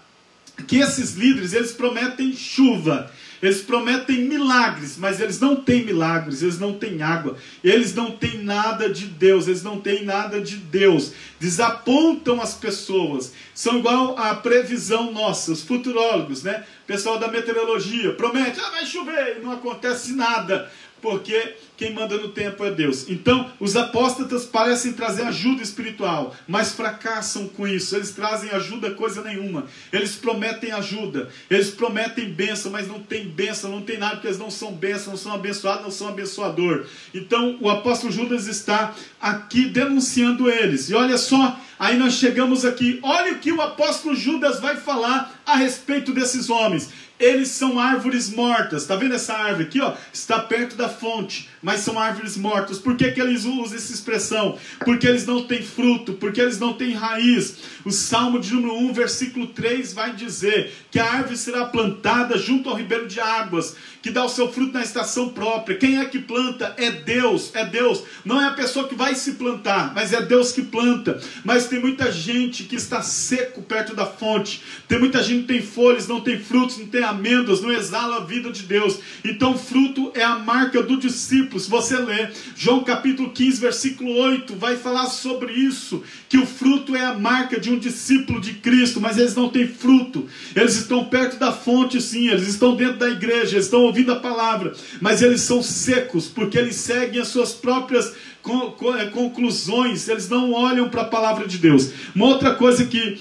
que esses líderes, eles prometem chuva, eles prometem milagres, mas eles não têm milagres, eles não têm água, eles não têm nada de Deus, eles não têm nada de Deus, desapontam as pessoas, são igual à previsão nossa, os futurólogos, né? Pessoal da meteorologia, promete, vai chover, e não acontece nada, porque quem manda no tempo é Deus. Então, os apóstatas parecem trazer ajuda espiritual, mas fracassam com isso. Eles trazem ajuda coisa nenhuma. Eles prometem ajuda, eles prometem bênção, mas não tem bênção, não tem nada, porque eles não são bênção, não são abençoados, não são abençoador. Então, o apóstolo Judas está aqui denunciando eles. E olha só, aí nós chegamos aqui, olha o que o apóstolo Judas vai falar a respeito desses homens. Eles são árvores mortas. Está vendo essa árvore aqui? Ó? Está perto da fonte, mas são árvores mortas. Por que eles usam essa expressão? Porque eles não têm fruto, porque eles não têm raiz. O Salmo de número 1, versículo 3 vai dizer que a árvore será plantada junto ao ribeiro de águas, que dá o seu fruto na estação própria. Quem é que planta? É Deus, é Deus. Não é a pessoa que vai se plantar, mas é Deus que planta. Mas tem muita gente que está seco perto da fonte. Tem muita gente que tem folhas, não tem frutos, não tem amêndoas, não exala a vida de Deus. Então fruto é a marca do discípulo. Se você ler João capítulo 15, versículo 8, vai falar sobre isso, que o fruto é a marca de um discípulo de Cristo, mas eles não têm fruto. Eles estão perto da fonte, sim, eles estão dentro da igreja, eles estão ouvindo a palavra, mas eles são secos, porque eles seguem as suas próprias conclusões, eles não olham para a palavra de Deus. Uma outra coisa que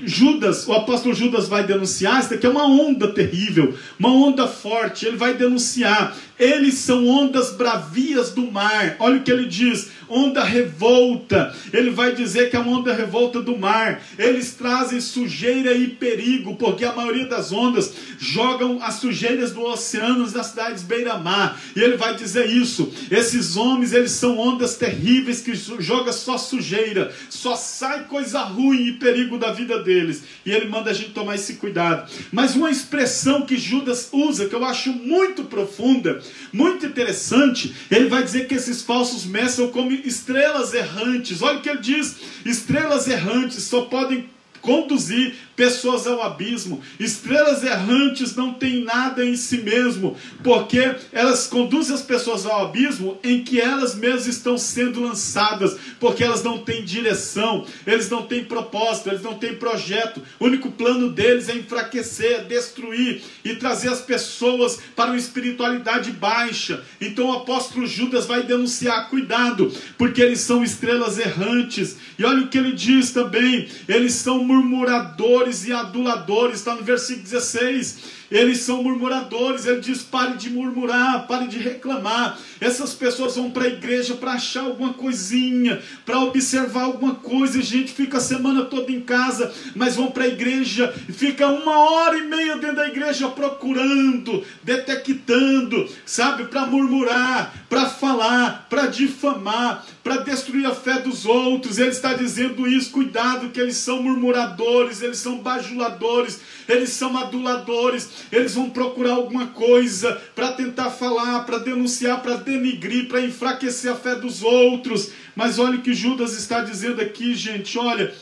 Judas, o apóstolo Judas vai denunciar, isso daqui é uma onda terrível, uma onda forte. Ele vai denunciar, eles são ondas bravias do mar. Olha o que ele diz, onda revolta. Ele vai dizer que é uma onda revolta do mar. Eles trazem sujeira e perigo, porque a maioria das ondas jogam as sujeiras do oceano nas cidades beira-mar. E ele vai dizer isso, esses homens, eles são ondas terríveis que jogam só sujeira, só sai coisa ruim e perigo da vida deles. E ele manda a gente tomar esse cuidado. Mas uma expressão que Judas usa, que eu acho muito profunda, muito interessante, ele vai dizer que esses falsos mestres são como estrelas errantes. Olha o que ele diz, estrelas errantes só podem conduzir pessoas ao abismo. Estrelas errantes não têm nada em si mesmo, porque elas conduzem as pessoas ao abismo em que elas mesmas estão sendo lançadas, porque elas não têm direção, eles não têm propósito, eles não têm projeto. O único plano deles é enfraquecer, destruir e trazer as pessoas para uma espiritualidade baixa. Então o apóstolo Judas vai denunciar: cuidado, porque eles são estrelas errantes. E olha o que ele diz também: eles são murmuradores e aduladores. Está no versículo 16. Eles são murmuradores. Ele diz: pare de murmurar, pare de reclamar. Essas pessoas vão para a igreja para achar alguma coisinha, para observar alguma coisa. A gente fica a semana toda em casa, mas vão para a igreja e fica 1h30 dentro da igreja procurando, detectando, sabe, para murmurar, para falar, para difamar, para destruir a fé dos outros. Ele está dizendo isso: cuidado, que eles são murmuradores, eles são bajuladores, eles são aduladores. Eles vão procurar alguma coisa para tentar falar, para denunciar, para denigrir, para enfraquecer a fé dos outros. Mas olha o que Judas está dizendo aqui, gente. Olha,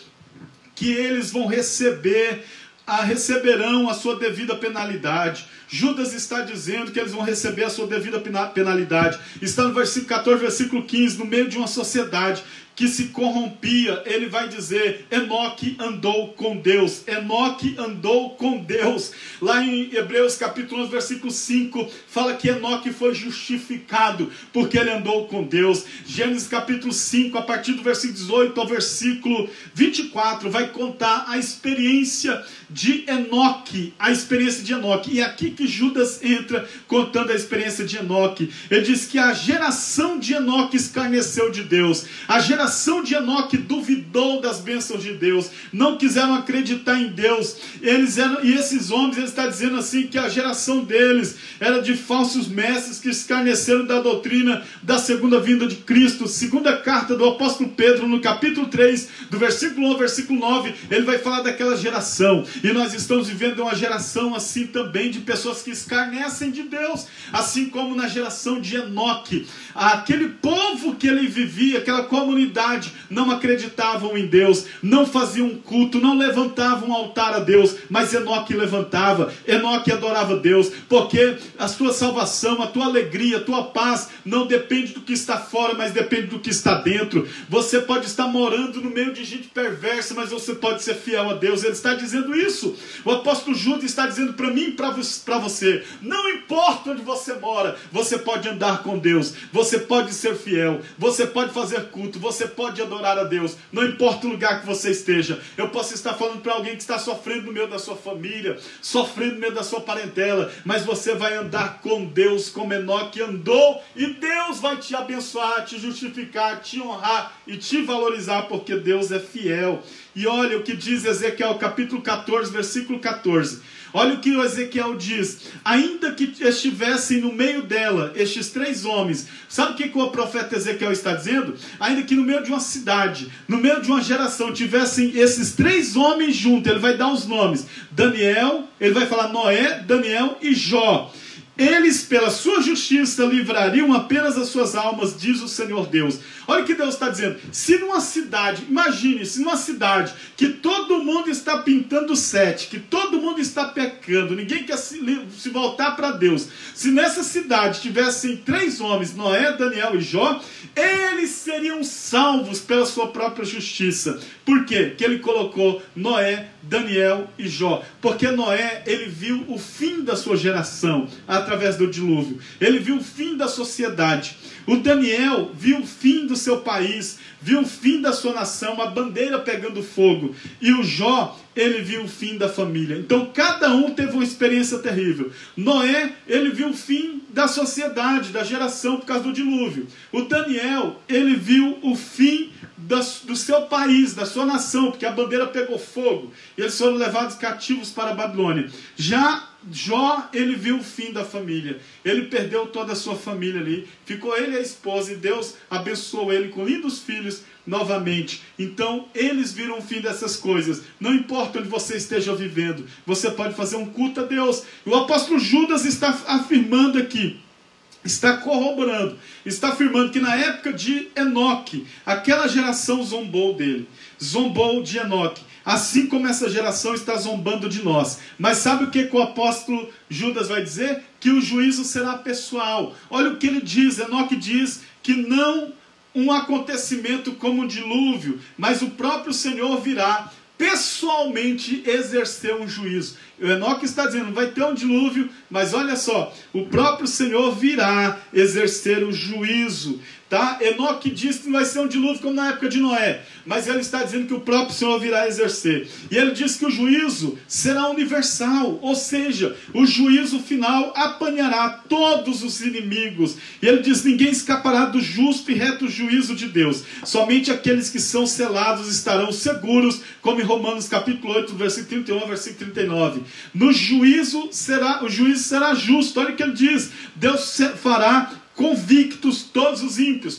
que eles vão receberão a sua devida penalidade. Judas está dizendo que eles vão receber a sua devida penalidade. Está no versículo 14, versículo 15, no meio de uma sociedade que se corrompia. Ele vai dizer: Enoque andou com Deus. Enoque andou com Deus. Lá em Hebreus capítulo 11, versículo 5, fala que Enoque foi justificado porque ele andou com Deus. Gênesis capítulo 5, a partir do versículo 18 ao versículo 24, vai contar a experiência de Enoque. A experiência de Enoque. E é aqui que Judas entra contando a experiência de Enoque. Ele diz que a geração de Enoque escarneceu de Deus. A geração de Enoque duvidou das bênçãos de Deus, não quiseram acreditar em Deus. E esses homens, ele está dizendo assim, que a geração deles era de falsos mestres que escarneceram da doutrina da segunda vinda de Cristo. Segunda carta do apóstolo Pedro, no capítulo 3, do versículo 1 ao versículo 9, ele vai falar daquela geração. E nós estamos vivendo uma geração assim também, de pessoas que escarnecem de Deus, assim como na geração de Enoque. Aquele povo que ele vivia, aquela comunidade, não acreditavam em Deus, não faziam culto, não levantavam um altar a Deus, mas Enoque levantava, Enoque adorava Deus, porque a tua salvação, a tua alegria, a tua paz não depende do que está fora, mas depende do que está dentro. Você pode estar morando no meio de gente perversa, mas você pode ser fiel a Deus. Ele está dizendo isso. O apóstolo Judas está dizendo para mim e para você: não importa onde você mora, você pode andar com Deus, você pode ser fiel, você pode fazer culto, você pode adorar a Deus, não importa o lugar que você esteja. Eu posso estar falando para alguém que está sofrendo no meio da sua família, sofrendo no meio da sua parentela, mas você vai andar com Deus como Enoque andou, e Deus vai te abençoar, te justificar, te honrar e te valorizar, porque Deus é fiel. E olha o que diz Ezequiel capítulo 14, versículo 14. Olha o que o Ezequiel diz: ainda que estivessem no meio dela estes 3 homens. Sabe o que o profeta Ezequiel está dizendo? Ainda que no meio de uma cidade, no meio de uma geração, tivessem esses 3 homens juntos. Ele vai dar os nomes: Daniel, ele vai falar Noé, Daniel e Jó. Eles, pela sua justiça, livrariam apenas as suas almas, diz o Senhor Deus. Olha o que Deus está dizendo. Se numa cidade, imagine, se numa cidade que todo mundo está pintando 7, que todo mundo está pecando, ninguém quer se voltar para Deus. Se nessa cidade tivessem 3 homens, Noé, Daniel e Jó, eles seriam salvos pela sua própria justiça. Por quê? Que ele colocou Noé, Daniel e Jó. Porque Noé, ele viu o fim da sua geração através do dilúvio. Ele viu o fim da sociedade. O Daniel viu o fim do seu país, viu o fim da sua nação, a bandeira pegando fogo. E o Jó, ele viu o fim da família. Então cada um teve uma experiência terrível. Noé, ele viu o fim da sociedade, da geração por causa do dilúvio. O Daniel, ele viu o fim do seu país, da sua nação, porque a bandeira pegou fogo e eles foram levados cativos para a Babilônia. Já Jó, ele viu o fim da família. Ele perdeu toda a sua família ali. Ficou ele e a esposa, e Deus abençoou ele com lindos filhos novamente. Então eles viram o fim dessas coisas. Não importa onde você esteja vivendo, você pode fazer um culto a Deus. E o apóstolo Judas está afirmando aqui, está corroborando, está afirmando que na época de Enoque, aquela geração zombou dele, zombou de Enoque. assim como essa geração está zombando de nós. Mas sabe o que o apóstolo Judas vai dizer? Que o juízo será pessoal. Olha o que ele diz, Enoque diz que não um acontecimento como um dilúvio, mas o próprio Senhor virá pessoalmente exercer um juízo. O Enoque está dizendo, não vai ter um dilúvio, mas olha só, o próprio Senhor virá exercer o juízo. Tá? Enoque diz que não vai ser um dilúvio como na época de Noé, mas ele está dizendo que o próprio Senhor virá exercer. E ele diz que o juízo será universal, ou seja, o juízo final apanhará todos os inimigos. E ele diz, ninguém escapará do justo e reto juízo de Deus. Somente aqueles que são selados estarão seguros, como em Romanos capítulo 8, versículo 31 ao versículo 39. O juízo será justo. Olha o que ele diz, Deus fará convictos todos os ímpios,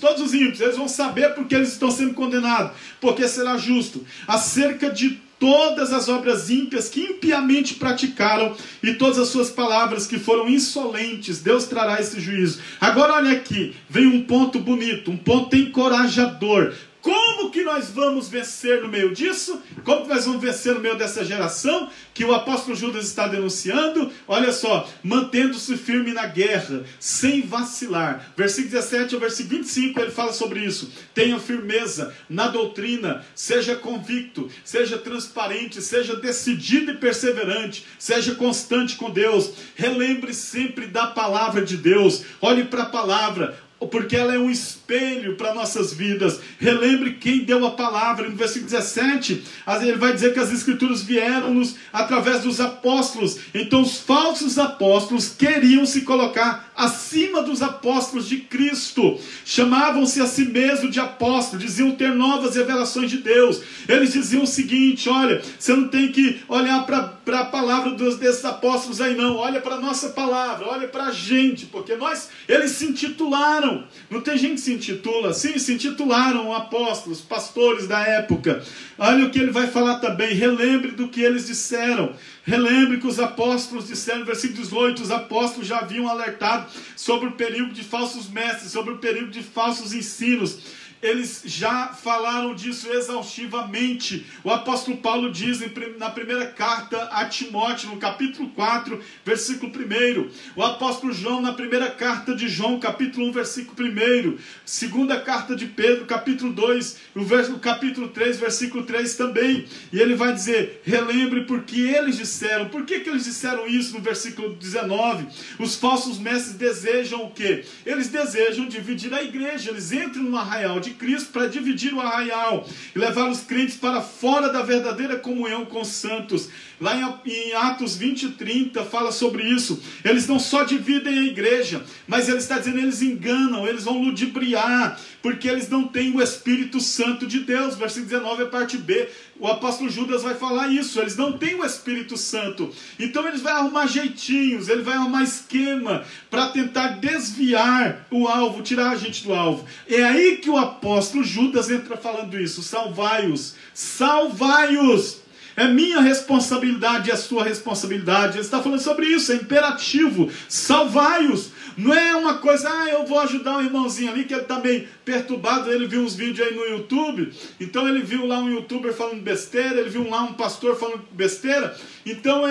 eles vão saber porque eles estão sendo condenados, porque será justo, acerca de todas as obras ímpias que impiamente praticaram e todas as suas palavras que foram insolentes, Deus trará esse juízo. Agora olha aqui, vem um ponto bonito, um ponto encorajador. Como que nós vamos vencer no meio disso? Como que nós vamos vencer no meio dessa geração que o apóstolo Judas está denunciando? Olha só, mantendo-se firme na guerra, sem vacilar. Versículo 17 ao versículo 25, ele fala sobre isso. Tenha firmeza na doutrina, seja convicto, seja transparente, seja decidido e perseverante, seja constante com Deus. Relembre sempre da palavra de Deus. Olhe para a palavra, porque ela é um espelho para nossas vidas. Relembre quem deu a palavra. No versículo 17, ele vai dizer que as escrituras vieram-nos através dos apóstolos. Então os falsos apóstolos queriam se colocar acima dos apóstolos de Cristo. Chamavam-se a si mesmos de apóstolos, diziam ter novas revelações de Deus. Eles diziam o seguinte, olha, você não tem que olhar para a palavra desses apóstolos aí não, olha para a nossa palavra, olha para a gente, porque eles se intitularam. Não tem gente que se intitula, sim, se intitularam apóstolos, pastores da época. Olha o que ele vai falar também, relembre do que eles disseram. Relembre que os apóstolos disseram, no versículo 18, os apóstolos já haviam alertado sobre o perigo de falsos mestres, sobre o perigo de falsos ensinos. Eles já falaram disso exaustivamente. O apóstolo Paulo diz na primeira carta a Timóteo, no capítulo 4, versículo 1. O apóstolo João, na primeira carta de João, capítulo 1, versículo 1. Segunda carta de Pedro, capítulo 2, o capítulo 3, versículo 3 também. E ele vai dizer, relembre porque eles disseram. Por que eles disseram isso no versículo 19? Os falsos mestres desejam o quê? Eles desejam dividir a igreja. Eles entram no arraial de Cristo para dividir o arraial e levar os crentes para fora da verdadeira comunhão com os santos. Lá em Atos 20 e 30 fala sobre isso. Eles não só dividem a igreja, mas ele está dizendo, eles enganam, eles vão ludibriar, porque eles não têm o Espírito Santo de Deus. Versículo 19 é parte B. O apóstolo Judas vai falar isso, eles não têm o Espírito Santo. Então eles vão arrumar jeitinhos, ele vai arrumar esquema para tentar desviar o alvo, tirar a gente do alvo. É aí que o apóstolo Judas entra falando isso, salvai-os, salvai-os. É minha responsabilidade e a sua responsabilidade. Ele está falando sobre isso, é imperativo. Salvai-os. Não é uma coisa, eu vou ajudar um irmãozinho ali que ele está meio perturbado, ele viu uns vídeos aí no YouTube, então ele viu lá um youtuber falando besteira, ele viu lá um pastor falando besteira, então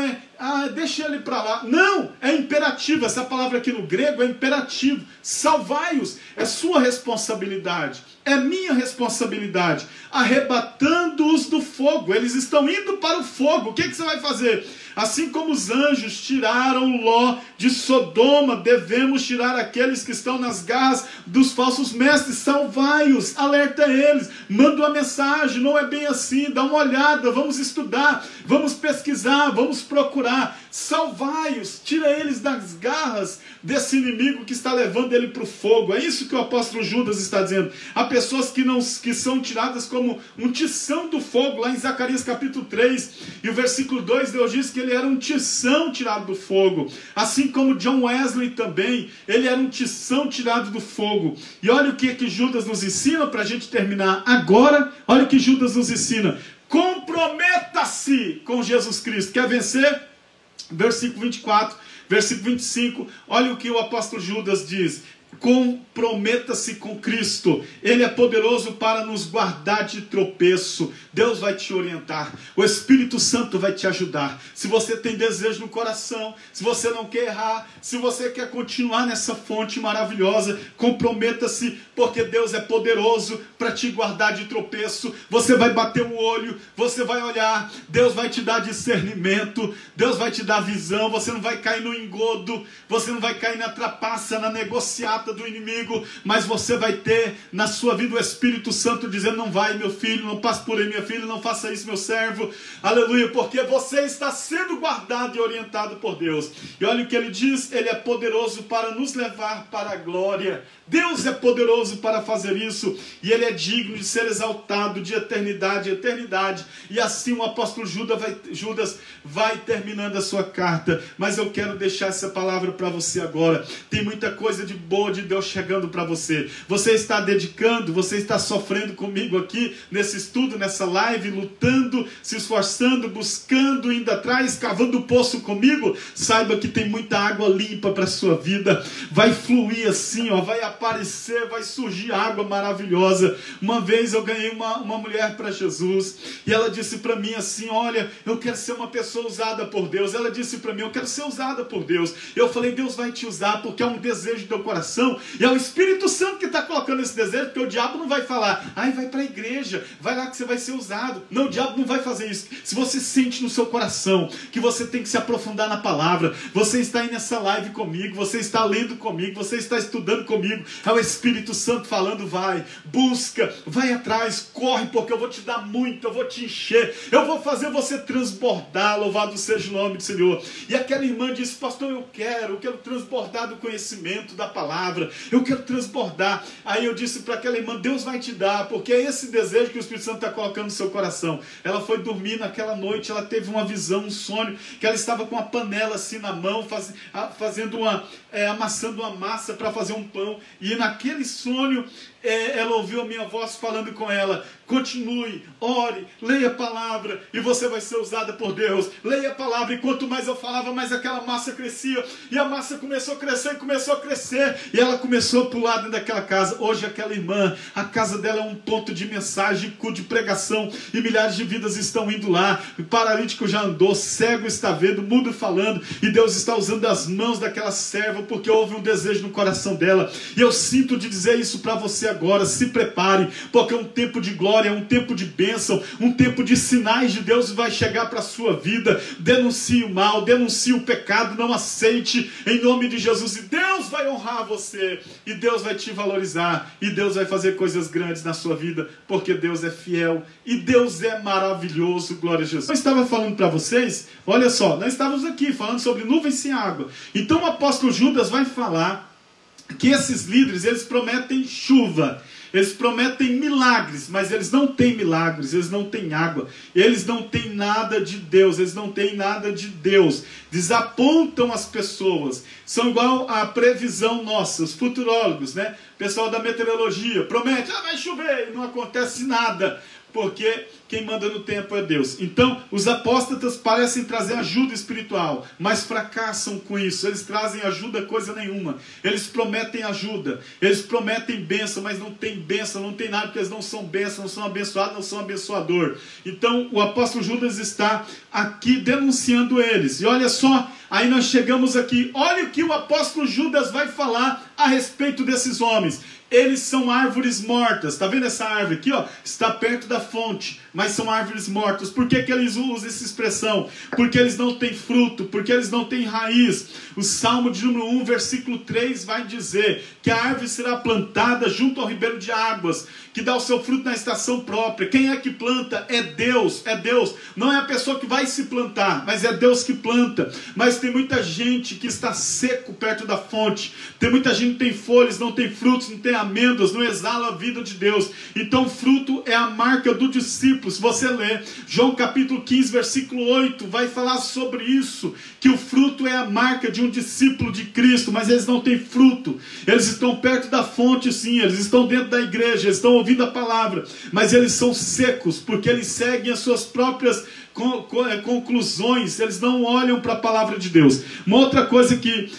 deixa ele para lá. Não, é imperativo, essa palavra aqui no grego é imperativo. Salvai-os, é sua responsabilidade, é minha responsabilidade, arrebatando-os do fogo. Eles estão indo para o fogo. O que você vai fazer? Assim como os anjos tiraram Ló de Sodoma, devemos tirar aqueles que estão nas garras dos falsos mestres. Salvai-os, alerta eles, manda uma mensagem, não é bem assim, dá uma olhada, vamos estudar, vamos pesquisar, vamos procurar. Salvai-os, tira eles das garras desse inimigo que está levando ele para o fogo. É isso que o apóstolo Judas está dizendo. Há pessoas que são tiradas como um tição do fogo, lá em Zacarias capítulo 3, e o versículo 2, Deus diz que ele era um tição tirado do fogo. Assim como John Wesley também, ele era um tição tirado do fogo. E olha o que Judas nos ensina para a gente terminar agora. Olha o que Judas nos ensina. Comprometa-se com Jesus Cristo. Quer vencer? Versículo 24, versículo 25, olha o que o apóstolo Judas diz. Comprometa-se com Cristo. Ele é poderoso para nos guardar de tropeço. Deus vai te orientar. O Espírito Santo vai te ajudar. Se você tem desejo no coração, se você não quer errar, se você quer continuar nessa fonte maravilhosa, comprometa-se, porque Deus é poderoso para te guardar de tropeço. Você vai bater o olho, você vai olhar, Deus vai te dar discernimento, Deus vai te dar visão, você não vai cair no engodo, você não vai cair na trapaça, na negociata do inimigo, mas você vai ter na sua vida o Espírito Santo dizendo: não vai, meu filho, não passe por aí, minha filha, não faça isso, meu servo, aleluia, porque você está sendo guardado e orientado por Deus. E olha o que ele diz: ele é poderoso para nos levar para a glória. Deus é poderoso para fazer isso, e ele é digno de ser exaltado de eternidade em eternidade. E assim o apóstolo Judas vai terminando a sua carta. Mas eu quero deixar essa palavra para você agora. Tem muita coisa de boa de Deus chegando para você. Você está dedicando, você está sofrendo comigo aqui nesse estudo, nessa live, lutando, se esforçando, buscando, indo atrás, cavando o poço comigo. Saiba que tem muita água limpa para a sua vida. Vai fluir assim, ó, vai aparecer, vai surgir água maravilhosa. Uma vez eu ganhei uma mulher para Jesus, e ela disse para mim assim: olha, eu quero ser uma pessoa usada por Deus. Ela disse para mim: eu quero ser usada por Deus. Eu falei: Deus vai te usar, porque é um desejo do teu coração, e é o Espírito Santo que está colocando esse desejo, porque o diabo não vai falar: ai, vai para a igreja, vai lá que você vai ser usado. Não, o diabo não vai fazer isso. Se você sente no seu coração que você tem que se aprofundar na palavra, você está aí nessa live comigo, você está lendo comigo, você está estudando comigo, é o Espírito Santo falando: vai, busca, vai atrás, corre, porque eu vou te dar muito, eu vou te encher, eu vou fazer você transbordar. Louvado seja o nome do Senhor. E aquela irmã disse: pastor, eu quero transbordar do conhecimento da palavra, eu quero transbordar. Aí eu disse para aquela irmã: Deus vai te dar, porque é esse desejo que o Espírito Santo está colocando no seu coração. Ela foi dormir naquela noite, ela teve uma visão, um sonho, que ela estava com uma panela assim na mão, amassando uma massa para fazer um pão, e naquele sonho ela ouviu a minha voz falando com ela: continue, ore, leia a palavra, e você vai ser usada por Deus. Leia a palavra. E quanto mais eu falava, mais aquela massa crescia, e a massa começou a crescer, e ela começou a pular dentro daquela casa. Hoje aquela irmã, a casa dela é um ponto de mensagem, de pregação, e milhares de vidas estão indo lá. O paralítico já andou, cego está vendo, mudo falando, e Deus está usando as mãos daquela serva, porque houve um desejo no coração dela. E eu sinto de dizer isso para você agora: se prepare, porque é um tempo de glória, é um tempo de bênção, um tempo de sinais de Deus vai chegar para a sua vida. Denuncie o mal, denuncie o pecado, não aceite, em nome de Jesus, e Deus vai honrar você, e Deus vai te valorizar, e Deus vai fazer coisas grandes na sua vida, porque Deus é fiel, e Deus é maravilhoso. Glória a Jesus. Eu estava falando para vocês, olha só, nós estávamos aqui falando sobre nuvens sem água. Então o apóstolo Judas vai falar que esses líderes, eles prometem chuva, eles prometem milagres, mas eles não têm milagres, eles não têm água, eles não têm nada de Deus, eles não têm nada de Deus. Desapontam as pessoas, são igual a previsão nossa, os futurólogos, né? Pessoal da meteorologia, promete: vai chover, e não acontece nada, porque quem manda no tempo é Deus. Então, os apóstatas parecem trazer ajuda espiritual, mas fracassam com isso. Eles trazem ajuda coisa nenhuma. Eles prometem ajuda, eles prometem bênção, mas não tem bênção, não tem nada, porque eles não são bênção, não são abençoados, não são abençoador. Então, o apóstolo Judas está aqui denunciando eles. E olha só, aí nós chegamos aqui. Olha o que o apóstolo Judas vai falar a respeito desses homens. Eles são árvores mortas. Está vendo essa árvore aqui, ó? Está perto da fonte, mas são árvores mortas. Por que eles usam essa expressão? Porque eles não têm fruto, porque eles não têm raiz. O Salmo de número 1, versículo 3 vai dizer que a árvore será plantada junto ao ribeiro de águas, que dá o seu fruto na estação própria. Quem é que planta? É Deus, é Deus. Não é a pessoa que vai se plantar, mas é Deus que planta. Mas tem muita gente que está seco perto da fonte. Tem muita gente que tem folhas, não tem frutos, não tem amêndoas, não exala a vida de Deus. Então fruto é a marca do discípulo. Se você ler João capítulo 15, versículo 8, vai falar sobre isso, que o fruto é a marca de um discípulo de Cristo, mas eles não têm fruto. Eles estão perto da fonte, sim, eles estão dentro da igreja, eles estão ouvindo a palavra, mas eles são secos, porque eles seguem as suas próprias conclusões, eles não olham para a palavra de Deus. Uma outra coisa que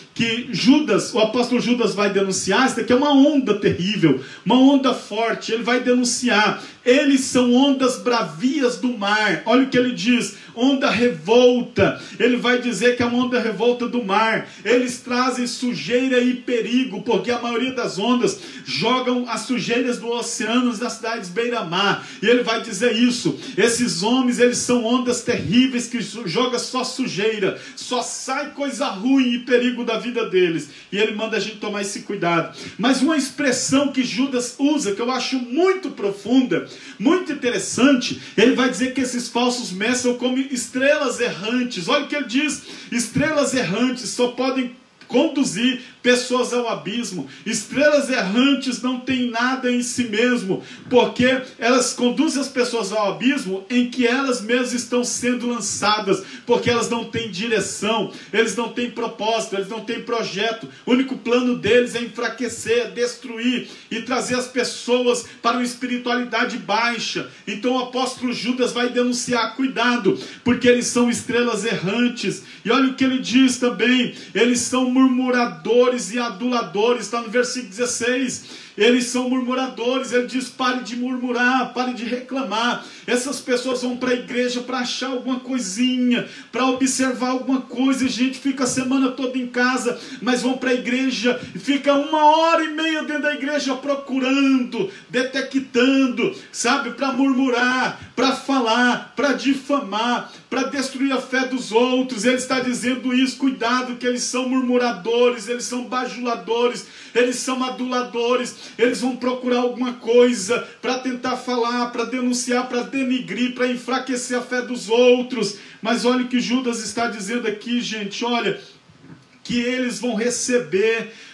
Judas, o apóstolo Judas vai denunciar, isso daqui é uma onda terrível, uma onda forte, ele vai denunciar. Eles são ondas bravias do mar. Olha o que ele diz, onda revolta. Ele vai dizer que é uma onda revolta do mar. Eles trazem sujeira e perigo, porque a maioria das ondas jogam as sujeiras do oceano nas cidades beira-mar. E ele vai dizer isso. Esses homens, eles são ondas terríveis que jogam só sujeira, só sai coisa ruim e perigo da vida deles. E ele manda a gente tomar esse cuidado. Mas uma expressão que Judas usa, que eu acho muito profunda, muito interessante, ele vai dizer que esses falsos mestres são como estrelas errantes. Olha o que ele diz: estrelas errantes só podem conduzir pessoas ao abismo. Estrelas errantes não têm nada em si mesmo, porque elas conduzem as pessoas ao abismo em que elas mesmas estão sendo lançadas, porque elas não têm direção, eles não têm propósito, eles não têm projeto. O único plano deles é enfraquecer, destruir e trazer as pessoas para uma espiritualidade baixa. Então o apóstolo Judas vai denunciar: cuidado, porque eles são estrelas errantes. E olha o que ele diz também: eles são murmuradores e aduladores. Está no versículo 16. Eles são murmuradores. Ele diz: pare de murmurar, pare de reclamar. Essas pessoas vão para a igreja para achar alguma coisinha, para observar alguma coisa. A gente fica a semana toda em casa, mas vão para a igreja e fica 1h30 dentro da igreja procurando, detectando, sabe, para murmurar, para falar, para difamar, para destruir a fé dos outros. Ele está dizendo isso: cuidado, que eles são murmuradores, eles são bajuladores, eles são aduladores. Eles vão procurar alguma coisa para tentar falar, para denunciar, para denigrir, para enfraquecer a fé dos outros. Mas olha o que Judas está dizendo aqui, gente. Olha, que eles vão receberão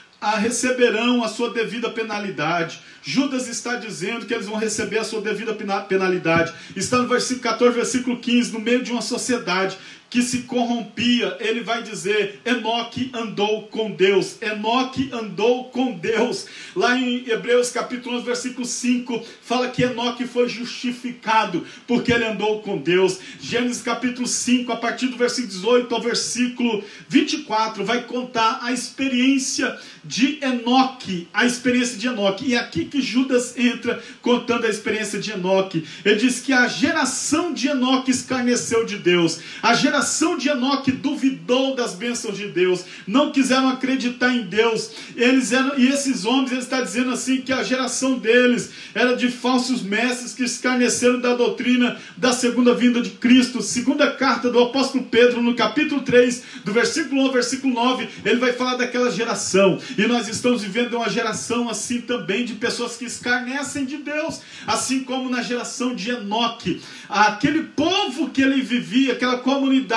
a sua devida penalidade. Judas está dizendo que eles vão receber a sua devida penalidade. Está no versículo 14, versículo 15, no meio de uma sociedade que se corrompia. Ele vai dizer: Enoque andou com Deus. Enoque andou com Deus. Lá em Hebreus capítulo 11, versículo 5, fala que Enoque foi justificado porque ele andou com Deus. Gênesis capítulo 5, a partir do versículo 18 ao versículo 24, vai contar a experiência de Enoque. A experiência de Enoque. E é aqui que Judas entra contando a experiência de Enoque. Ele diz que a geração de Enoque escarneceu de Deus. A geração de Enoque duvidou das bênçãos de Deus, não quiseram acreditar em Deus. E esses homens, ele está dizendo assim, que a geração deles era de falsos mestres que escarneceram da doutrina da segunda vinda de Cristo. Segunda carta do apóstolo Pedro, no capítulo 3, do versículo 1 ao versículo 9, ele vai falar daquela geração. E nós estamos vivendo uma geração assim também, de pessoas que escarnecem de Deus, assim como na geração de Enoque. Aquele povo que ele vivia, aquela comunidade,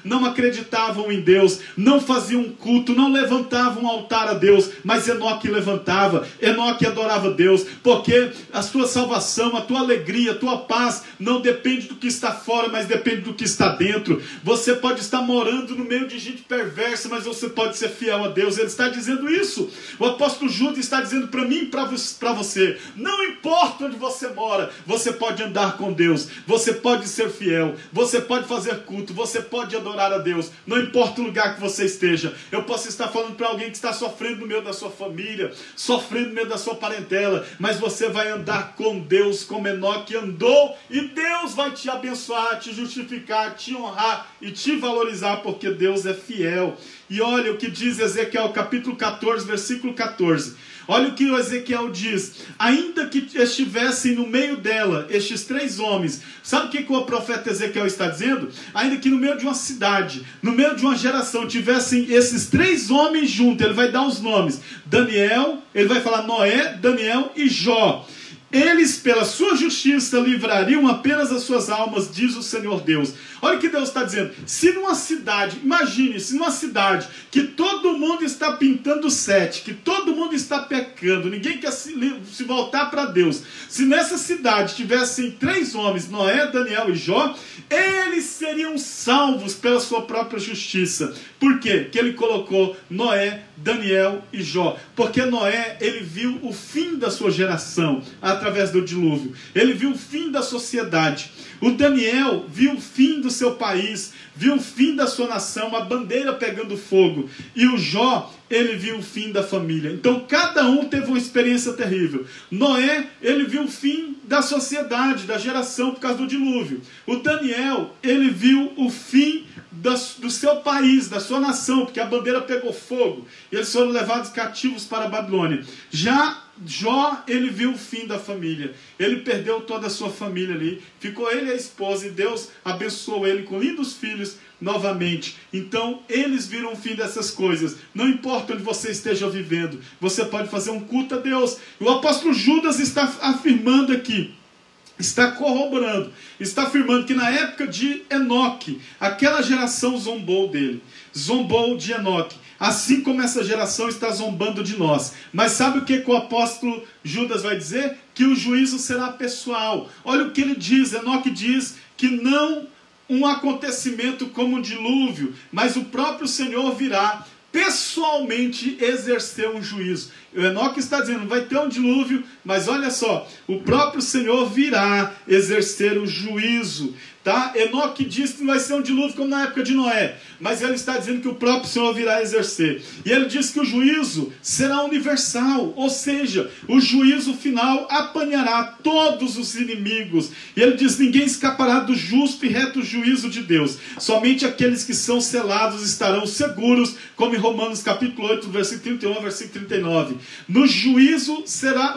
não acreditavam em Deus, não faziam culto, não levantavam um altar a Deus, mas Enoque levantava, Enoque adorava Deus, porque a tua salvação, a tua alegria, a tua paz não depende do que está fora, mas depende do que está dentro. Você pode estar morando no meio de gente perversa, mas você pode ser fiel a Deus. Ele está dizendo isso. O apóstolo Judas está dizendo para mim e para você: não importa onde você mora, você pode andar com Deus, você pode ser fiel, você pode fazer culto, você pode adorar a Deus, não importa o lugar que você esteja. Eu posso estar falando para alguém que está sofrendo no meio da sua família, sofrendo no meio da sua parentela, mas você vai andar com Deus como Enoque andou, e Deus vai te abençoar, te justificar, te honrar e te valorizar, porque Deus é fiel. E olha o que diz Ezequiel capítulo 14, versículo 14. Olha o que o Ezequiel diz: ainda que estivessem no meio dela estes 3 homens. Sabe o que o profeta Ezequiel está dizendo? Ainda que no meio de uma cidade, no meio de uma geração, tivessem esses 3 homens juntos. Ele vai dar os nomes: Daniel, ele vai falar Noé, Daniel e Jó. Eles, pela sua justiça, livrariam apenas as suas almas, diz o Senhor Deus. Olha o que Deus está dizendo. Se numa cidade, imagine, se numa cidade que todo mundo está pintando 7, que todo mundo está pecando, ninguém quer se voltar para Deus. Se nessa cidade tivessem 3 homens, Noé, Daniel e Jó, eles seriam salvos pela sua própria justiça. Por quê? Que ele colocou Noé, Daniel e Jó. Porque Noé, ele viu o fim da sua geração. A através do dilúvio. Ele viu o fim da sociedade. O Daniel viu o fim do seu país, viu o fim da sua nação, a bandeira pegando fogo. E o Jó, ele viu o fim da família. Então cada um teve uma experiência terrível. Noé, ele viu o fim da sociedade, da geração por causa do dilúvio. O Daniel, ele viu o fim do seu país, da sua nação, porque a bandeira pegou fogo e eles foram levados cativos para a Babilônia. Já Jó, ele viu o fim da família. Ele perdeu toda a sua família ali. Ficou ele e a esposa, e Deus abençoou ele com lindos filhos novamente. Então, eles viram o fim dessas coisas. Não importa onde você esteja vivendo, você pode fazer um culto a Deus. O apóstolo Judas está afirmando aqui, está corroborando, está afirmando que na época de Enoque, aquela geração zombou dele, zombou de Enoque, assim como essa geração está zombando de nós. Mas sabe o que o apóstolo Judas vai dizer? Que o juízo será pessoal. Olha o que ele diz. Enoque diz que não um acontecimento como um dilúvio, mas o próprio Senhor virá pessoalmente exercer um juízo. O Enoque está dizendo, vai ter um dilúvio, mas olha só, o próprio Senhor virá exercer o juízo. Tá? Enoque diz que não vai ser um dilúvio como na época de Noé, mas ele está dizendo que o próprio Senhor virá exercer. E ele diz que o juízo será universal, ou seja, o juízo final apanhará todos os inimigos. E ele diz, ninguém escapará do justo e reto juízo de Deus. Somente aqueles que são selados estarão seguros, como em Romanos capítulo 8, versículo 31, versículo 39. O juízo será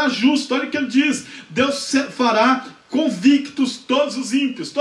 justo. Olha o que ele diz, Deus fará convictos todos os ímpios,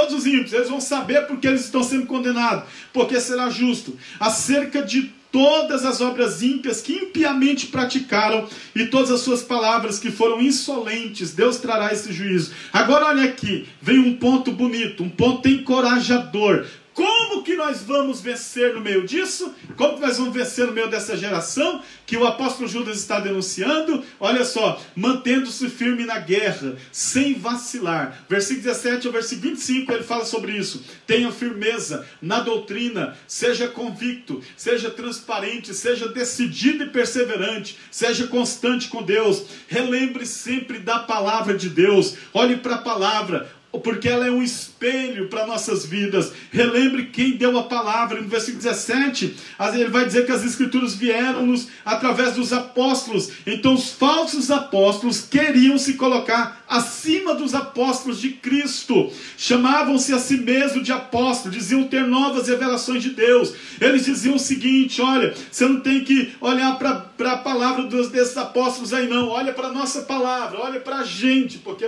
eles vão saber porque eles estão sendo condenados, porque será justo, acerca de todas as obras ímpias que impiamente praticaram e todas as suas palavras que foram insolentes, Deus trará esse juízo. Agora olha aqui, vem um ponto bonito, um ponto encorajador. Como que nós vamos vencer no meio disso? Como que nós vamos vencer no meio dessa geração que o apóstolo Judas está denunciando? Olha só, mantendo-se firme na guerra, sem vacilar. Versículo 17 ao versículo 25, ele fala sobre isso. Tenha firmeza na doutrina, seja convicto, seja transparente, seja decidido e perseverante, seja constante com Deus. Relembre sempre da palavra de Deus. Olhe para a palavra, porque ela é um espelho para nossas vidas. Relembre quem deu a palavra. No versículo 17, ele vai dizer que as escrituras vieram-nos através dos apóstolos. Então os falsos apóstolos queriam se colocar acima dos apóstolos de Cristo. Chamavam-se a si mesmos de apóstolos, diziam ter novas revelações de Deus. Eles diziam o seguinte, olha, você não tem que olhar para a palavra desses apóstolos aí não, olha para a nossa palavra, olha para a gente, porque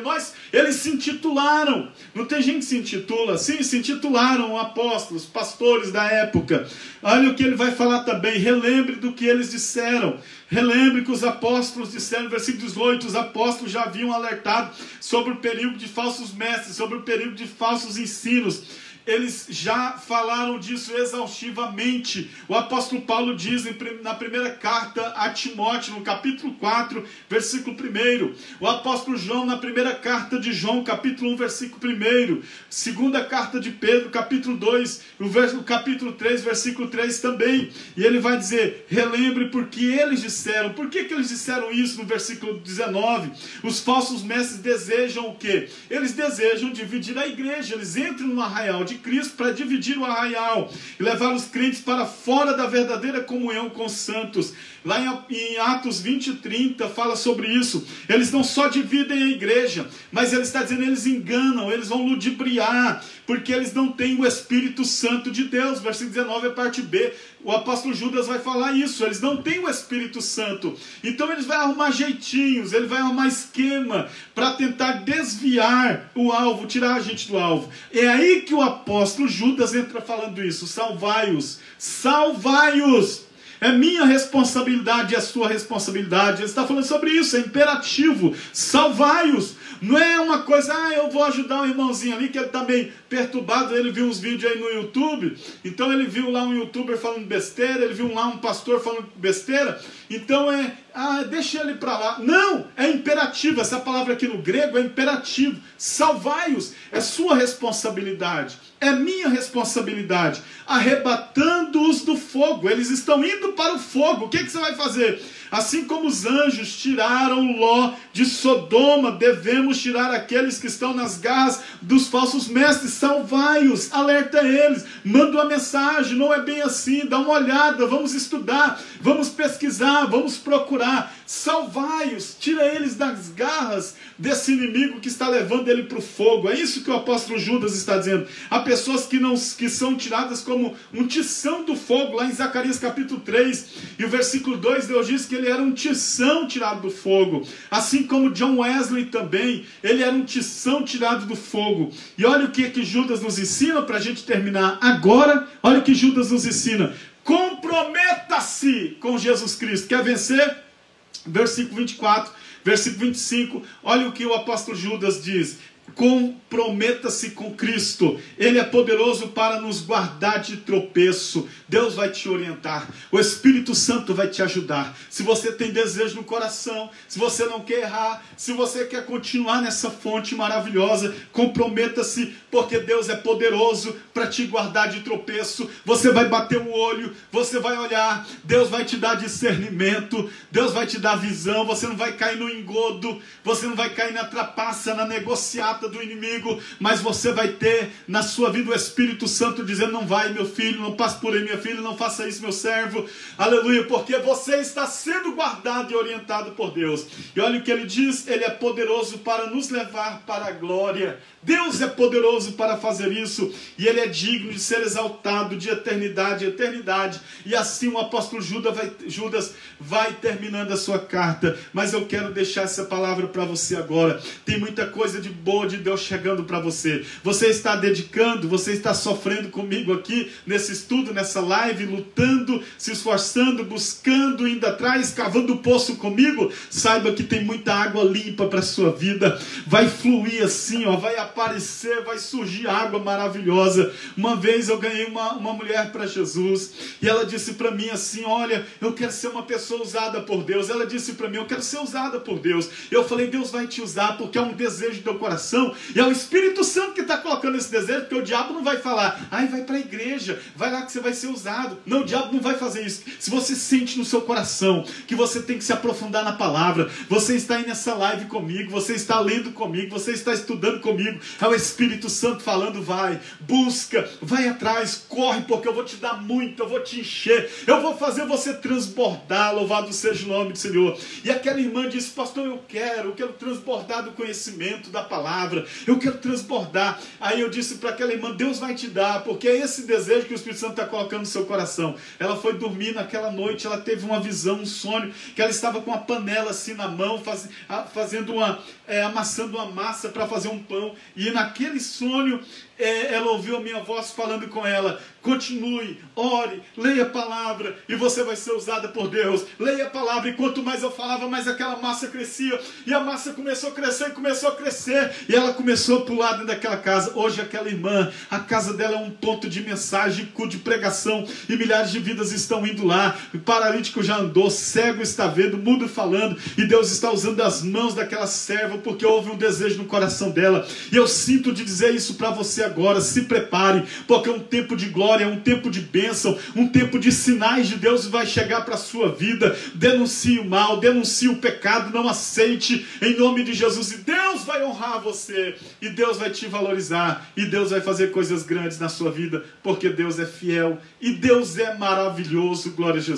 eles se intitularam. Não tem gente que se intitula? Sim, se intitularam apóstolos, pastores da época. Olha o que ele vai falar também. Relembre do que eles disseram. Relembre que os apóstolos disseram, no versículo 18, os apóstolos já haviam alertado sobre o perigo de falsos mestres, sobre o perigo de falsos ensinos. Eles já falaram disso exaustivamente. O apóstolo Paulo diz na primeira carta a Timóteo, no capítulo 4, versículo 1. O apóstolo João, na primeira carta de João, capítulo 1, versículo 1. Segunda carta de Pedro, capítulo 2, o capítulo 3, versículo 3 também. E ele vai dizer, relembre porque eles disseram. Por que eles disseram isso no versículo 19? Os falsos mestres desejam o quê? Eles desejam dividir a igreja. Eles entram no arraial de Cristo para dividir o arraial e levar os crentes para fora da verdadeira comunhão com os santos. Lá em Atos 20 e 30 fala sobre isso. Eles não só dividem a igreja, mas ele está dizendo, eles enganam, eles vão ludibriar, porque eles não têm o Espírito Santo de Deus. Versículo 19 é parte B. O apóstolo Judas vai falar isso, eles não têm o Espírito Santo. Então eles vão arrumar jeitinhos, ele vai arrumar esquema para tentar desviar o alvo, tirar a gente do alvo. É aí que o apóstolo Judas entra falando isso. Salvai-os, salvai-os. É minha responsabilidade e a sua responsabilidade. Ele está falando sobre isso, é imperativo. Salvai-os. Não é uma coisa, eu vou ajudar um irmãozinho ali que ele está meio perturbado, ele viu uns vídeos aí no YouTube, então ele viu lá um youtuber falando besteira, ele viu lá um pastor falando besteira, então deixa ele para lá. Não, é imperativo, essa palavra aqui no grego é imperativo. Salvai-os, é sua responsabilidade, é minha responsabilidade, arrebatando-os do fogo. Eles estão indo para o fogo. O que você vai fazer? Assim como os anjos tiraram Ló de Sodoma, devemos tirar aqueles que estão nas garras dos falsos mestres. Salvai-os, alerta eles, manda uma mensagem, não é bem assim, dá uma olhada, vamos estudar, vamos pesquisar, vamos procurar. Salvai-os, tira eles das garras desse inimigo que está levando ele para o fogo. É isso que o apóstolo Judas está dizendo. Há pessoas que são tiradas como um tição do fogo, lá em Zacarias capítulo 3, e o versículo 2, Deus diz que ele era um tição tirado do fogo. Assim como John Wesley também, ele era um tição tirado do fogo. E olha o que Judas nos ensina para a gente terminar agora. Olha o que Judas nos ensina. Comprometa-se com Jesus Cristo. Quer vencer? Versículo 24, versículo 25, olha o que o apóstolo Judas diz. Comprometa-se com Cristo, Ele é poderoso para nos guardar de tropeço. Deus vai te orientar, o Espírito Santo vai te ajudar. Se você tem desejo no coração, se você não quer errar, se você quer continuar nessa fonte maravilhosa, comprometa-se, porque Deus é poderoso para te guardar de tropeço. Você vai bater o olho, você vai olhar, Deus vai te dar discernimento, Deus vai te dar visão, você não vai cair no engodo, você não vai cair na trapaça, na negociata do inimigo, mas você vai ter na sua vida o Espírito Santo dizendo: não vai, meu filho, não passe por aí, minha filha, não faça isso, meu servo, aleluia, porque você está sendo guardado e orientado por Deus. E olha o que ele diz: ele é poderoso para nos levar para a glória. Deus é poderoso para fazer isso, e ele é digno de ser exaltado de eternidade em eternidade. E assim o apóstolo Judas vai terminando a sua carta. Mas eu quero deixar essa palavra para você agora. Tem muita coisa de boa de Deus chegando para você. Você está dedicando, você está sofrendo comigo aqui nesse estudo, nessa live, lutando, se esforçando, buscando, indo atrás, cavando o poço comigo. Saiba que tem muita água limpa para a sua vida. Vai fluir assim, ó, vai aparecer, vai surgir água maravilhosa. Uma vez eu ganhei uma mulher para Jesus, e ela disse para mim assim: olha, eu quero ser uma pessoa usada por Deus. Ela disse para mim: eu quero ser usada por Deus. Eu falei: Deus vai te usar, porque é um desejo do teu coração, e é o Espírito Santo que está colocando esse desejo, porque o diabo não vai falar: ai, vai para a igreja, vai lá que você vai ser usado. Não, o diabo não vai fazer isso. Se você sente no seu coração que você tem que se aprofundar na palavra, você está aí nessa live comigo, você está lendo comigo, você está estudando comigo, é o Espírito Santo falando: vai, busca, vai atrás, corre, porque eu vou te dar muito, eu vou te encher, eu vou fazer você transbordar. Louvado seja o nome do Senhor. E aquela irmã disse: pastor, eu quero transbordar do conhecimento da palavra, eu quero transbordar. Aí eu disse para aquela irmã: Deus vai te dar, porque é esse desejo que o Espírito Santo está colocando no seu coração. Ela foi dormir naquela noite, ela teve uma visão, um sonho, que ela estava com uma panela assim na mão, amassando uma massa para fazer um pão. E naquele sonho, ela ouviu a minha voz falando com ela: continue, ore, leia a palavra, e você vai ser usada por Deus. Leia a palavra. E quanto mais eu falava, mais aquela massa crescia, e a massa começou a crescer, e ela começou a pular dentro daquela casa. Hoje aquela irmã, a casa dela é um ponto de mensagem, de pregação, e milhares de vidas estão indo lá. O paralítico já andou, cego está vendo, mudo falando, e Deus está usando as mãos daquela serva, porque houve um desejo no coração dela. E eu sinto de dizer isso para você agora: se prepare, porque é um tempo de glória, é um tempo de bênção, um tempo de sinais de Deus vai chegar para a sua vida. Denuncie o mal, denuncie o pecado, não aceite, em nome de Jesus, e Deus vai honrar você, e Deus vai te valorizar, e Deus vai fazer coisas grandes na sua vida, porque Deus é fiel, e Deus é maravilhoso. Glória a Jesus.